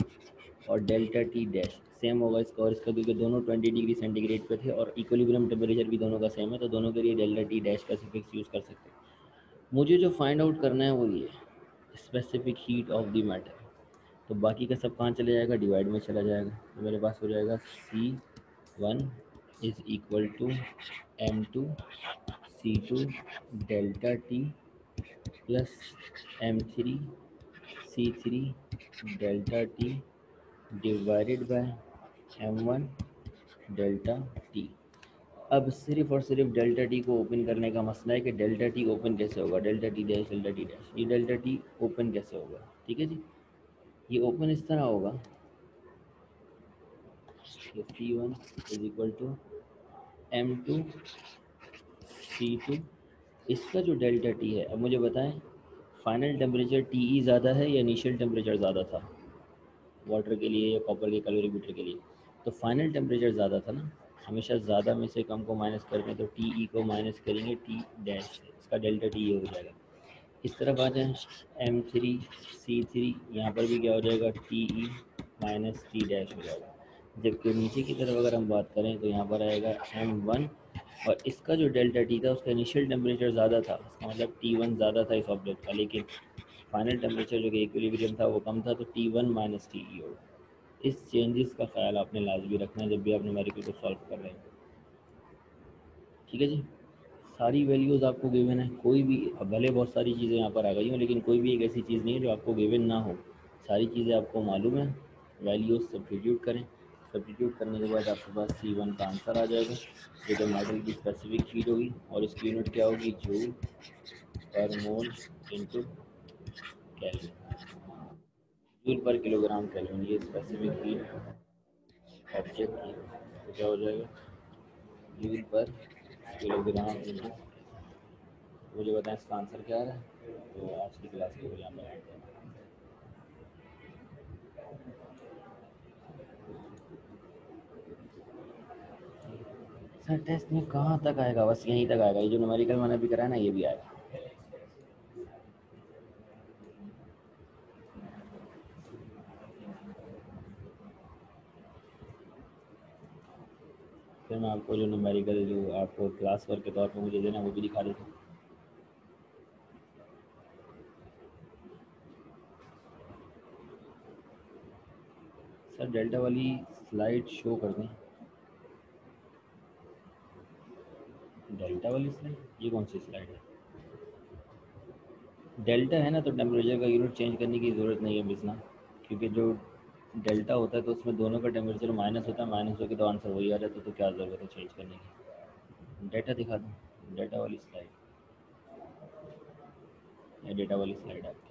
और डेल्टा टी डैश सेम होगा इसका और इसका, क्योंकि दोनों 20 डिग्री सेंटीग्रेड पे थे और इक्विलिब्रियम टेम्परेचर भी दोनों का सेम है, तो दोनों के लिए डेल्टा टी डैश का सफिक्स यूज़ कर सकते हैं। मुझे जो फाइंड आउट करना है वो ये specific heat of the matter. तो बाकी का सब कहाँ चले जाएगा, डिवाइड में चला जाएगा। तो मेरे पास हो जाएगा C1 is equal to M2 C2 delta T plus M3 C3 delta T divided by M1 delta T. अब सिर्फ और सिर्फ डेल्टा टी को ओपन करने का मसला है कि डेल्टा टी ओपन कैसे होगा, delta T dash delta T dash, ये डेल्टा टी ओपन कैसे होगा। ठीक है जी, ये ओपन इस तरह होगा कि P1 is equal to M2 C2। इसका जो डेल्टा टी है, अब मुझे बताएं फाइनल टेम्परेचर टी ई ज़्यादा है या इनिशियल टेम्परेचर ज़्यादा था वाटर के लिए या कॉपर के कैलोरीमीटर के लिए। तो फाइनल टेम्परेचर ज़्यादा था ना, हमेशा ज़्यादा में से कम को माइनस करते हैं, तो टी ई को माइनस करेंगे टी डैश से, इसका डेल्टा टी ये हो जाएगा। इस तरफ आ जाए M3 C3, यहाँ पर भी क्या हो जाएगा T E minus T dash हो जाएगा। जबकि नीचे की तरफ अगर हम बात करें तो यहाँ पर आएगा M1, और इसका जो डेल्टा टी था उसका इनिशियल टेम्परेचर ज़्यादा था, इसका मतलब T1 ज़्यादा था इस ऑब्जेक्ट का, लेकिन फाइनल टेम्परेचर जो कि इक्विलिब्रियम था वो कम था, तो T1 माइनस टी ई होगा। इस चेंजेस का ख्याल आपने लाजमी रखना है जब भी आप न्यूमेरिकल को सॉल्व कर रहे हैं। ठीक है जी, सारी वैल्यूज़ आपको गिवन है, कोई भी, अब भले बहुत सारी चीज़ें यहाँ पर आ गई हों लेकिन कोई भी एक ऐसी चीज़ नहीं है जो आपको गिवन ना हो, सारी चीज़ें आपको मालूम है। वैल्यूज़ सब्स्टिट्यूट करें, सब्स्टिट्यूट करने के बाद आपके पास C1 का आंसर आ जाएगा जो कि मेटल की स्पेसिफिक हीट होगी, और इसकी यूनिट क्या होगी, जूल पर मोल इंटू कैलोरी, जूल पर किलोग्राम कैलोरी, ये स्पेसिफिक हीट ऑब्जेक्ट की। तो क्या हो जाएगा, जूल पर किलोग्राम इंटू। मुझे बताएं इसका आंसर क्या है, तो आज की क्लास को यहाँ पर एंड करते हैं। सर टेस्ट में कहाँ तक आएगा, बस यहीं तक आएगा, ये जो न्यूमेरिकल मैंने अभी कराया ना ये भी आएगा। फिर मैं आपको जो न्यूमेरिकल जो आपको क्लास वर्क के तौर पर मुझे देना वो भी दिखा देता हूँ। सर डेल्टा वाली स्लाइड शो कर दें, डेल्टा वाली स्लाइड, ये कौन सी स्लाइड है, डेल्टा है ना, तो टेम्परेचर का यूनिट चेंज करने की ज़रूरत नहीं है बिजना, क्योंकि जो डेल्टा होता है तो उसमें दोनों का टेम्परेचर माइनस होता है, माइनस होकर तो आंसर वही आ जाता है, तो क्या ज़रूरत है चेंज करने की। डेटा दिखा दूँ, डेटा वाली स्लाइड, या डेटा वाली स्लाइड आपकी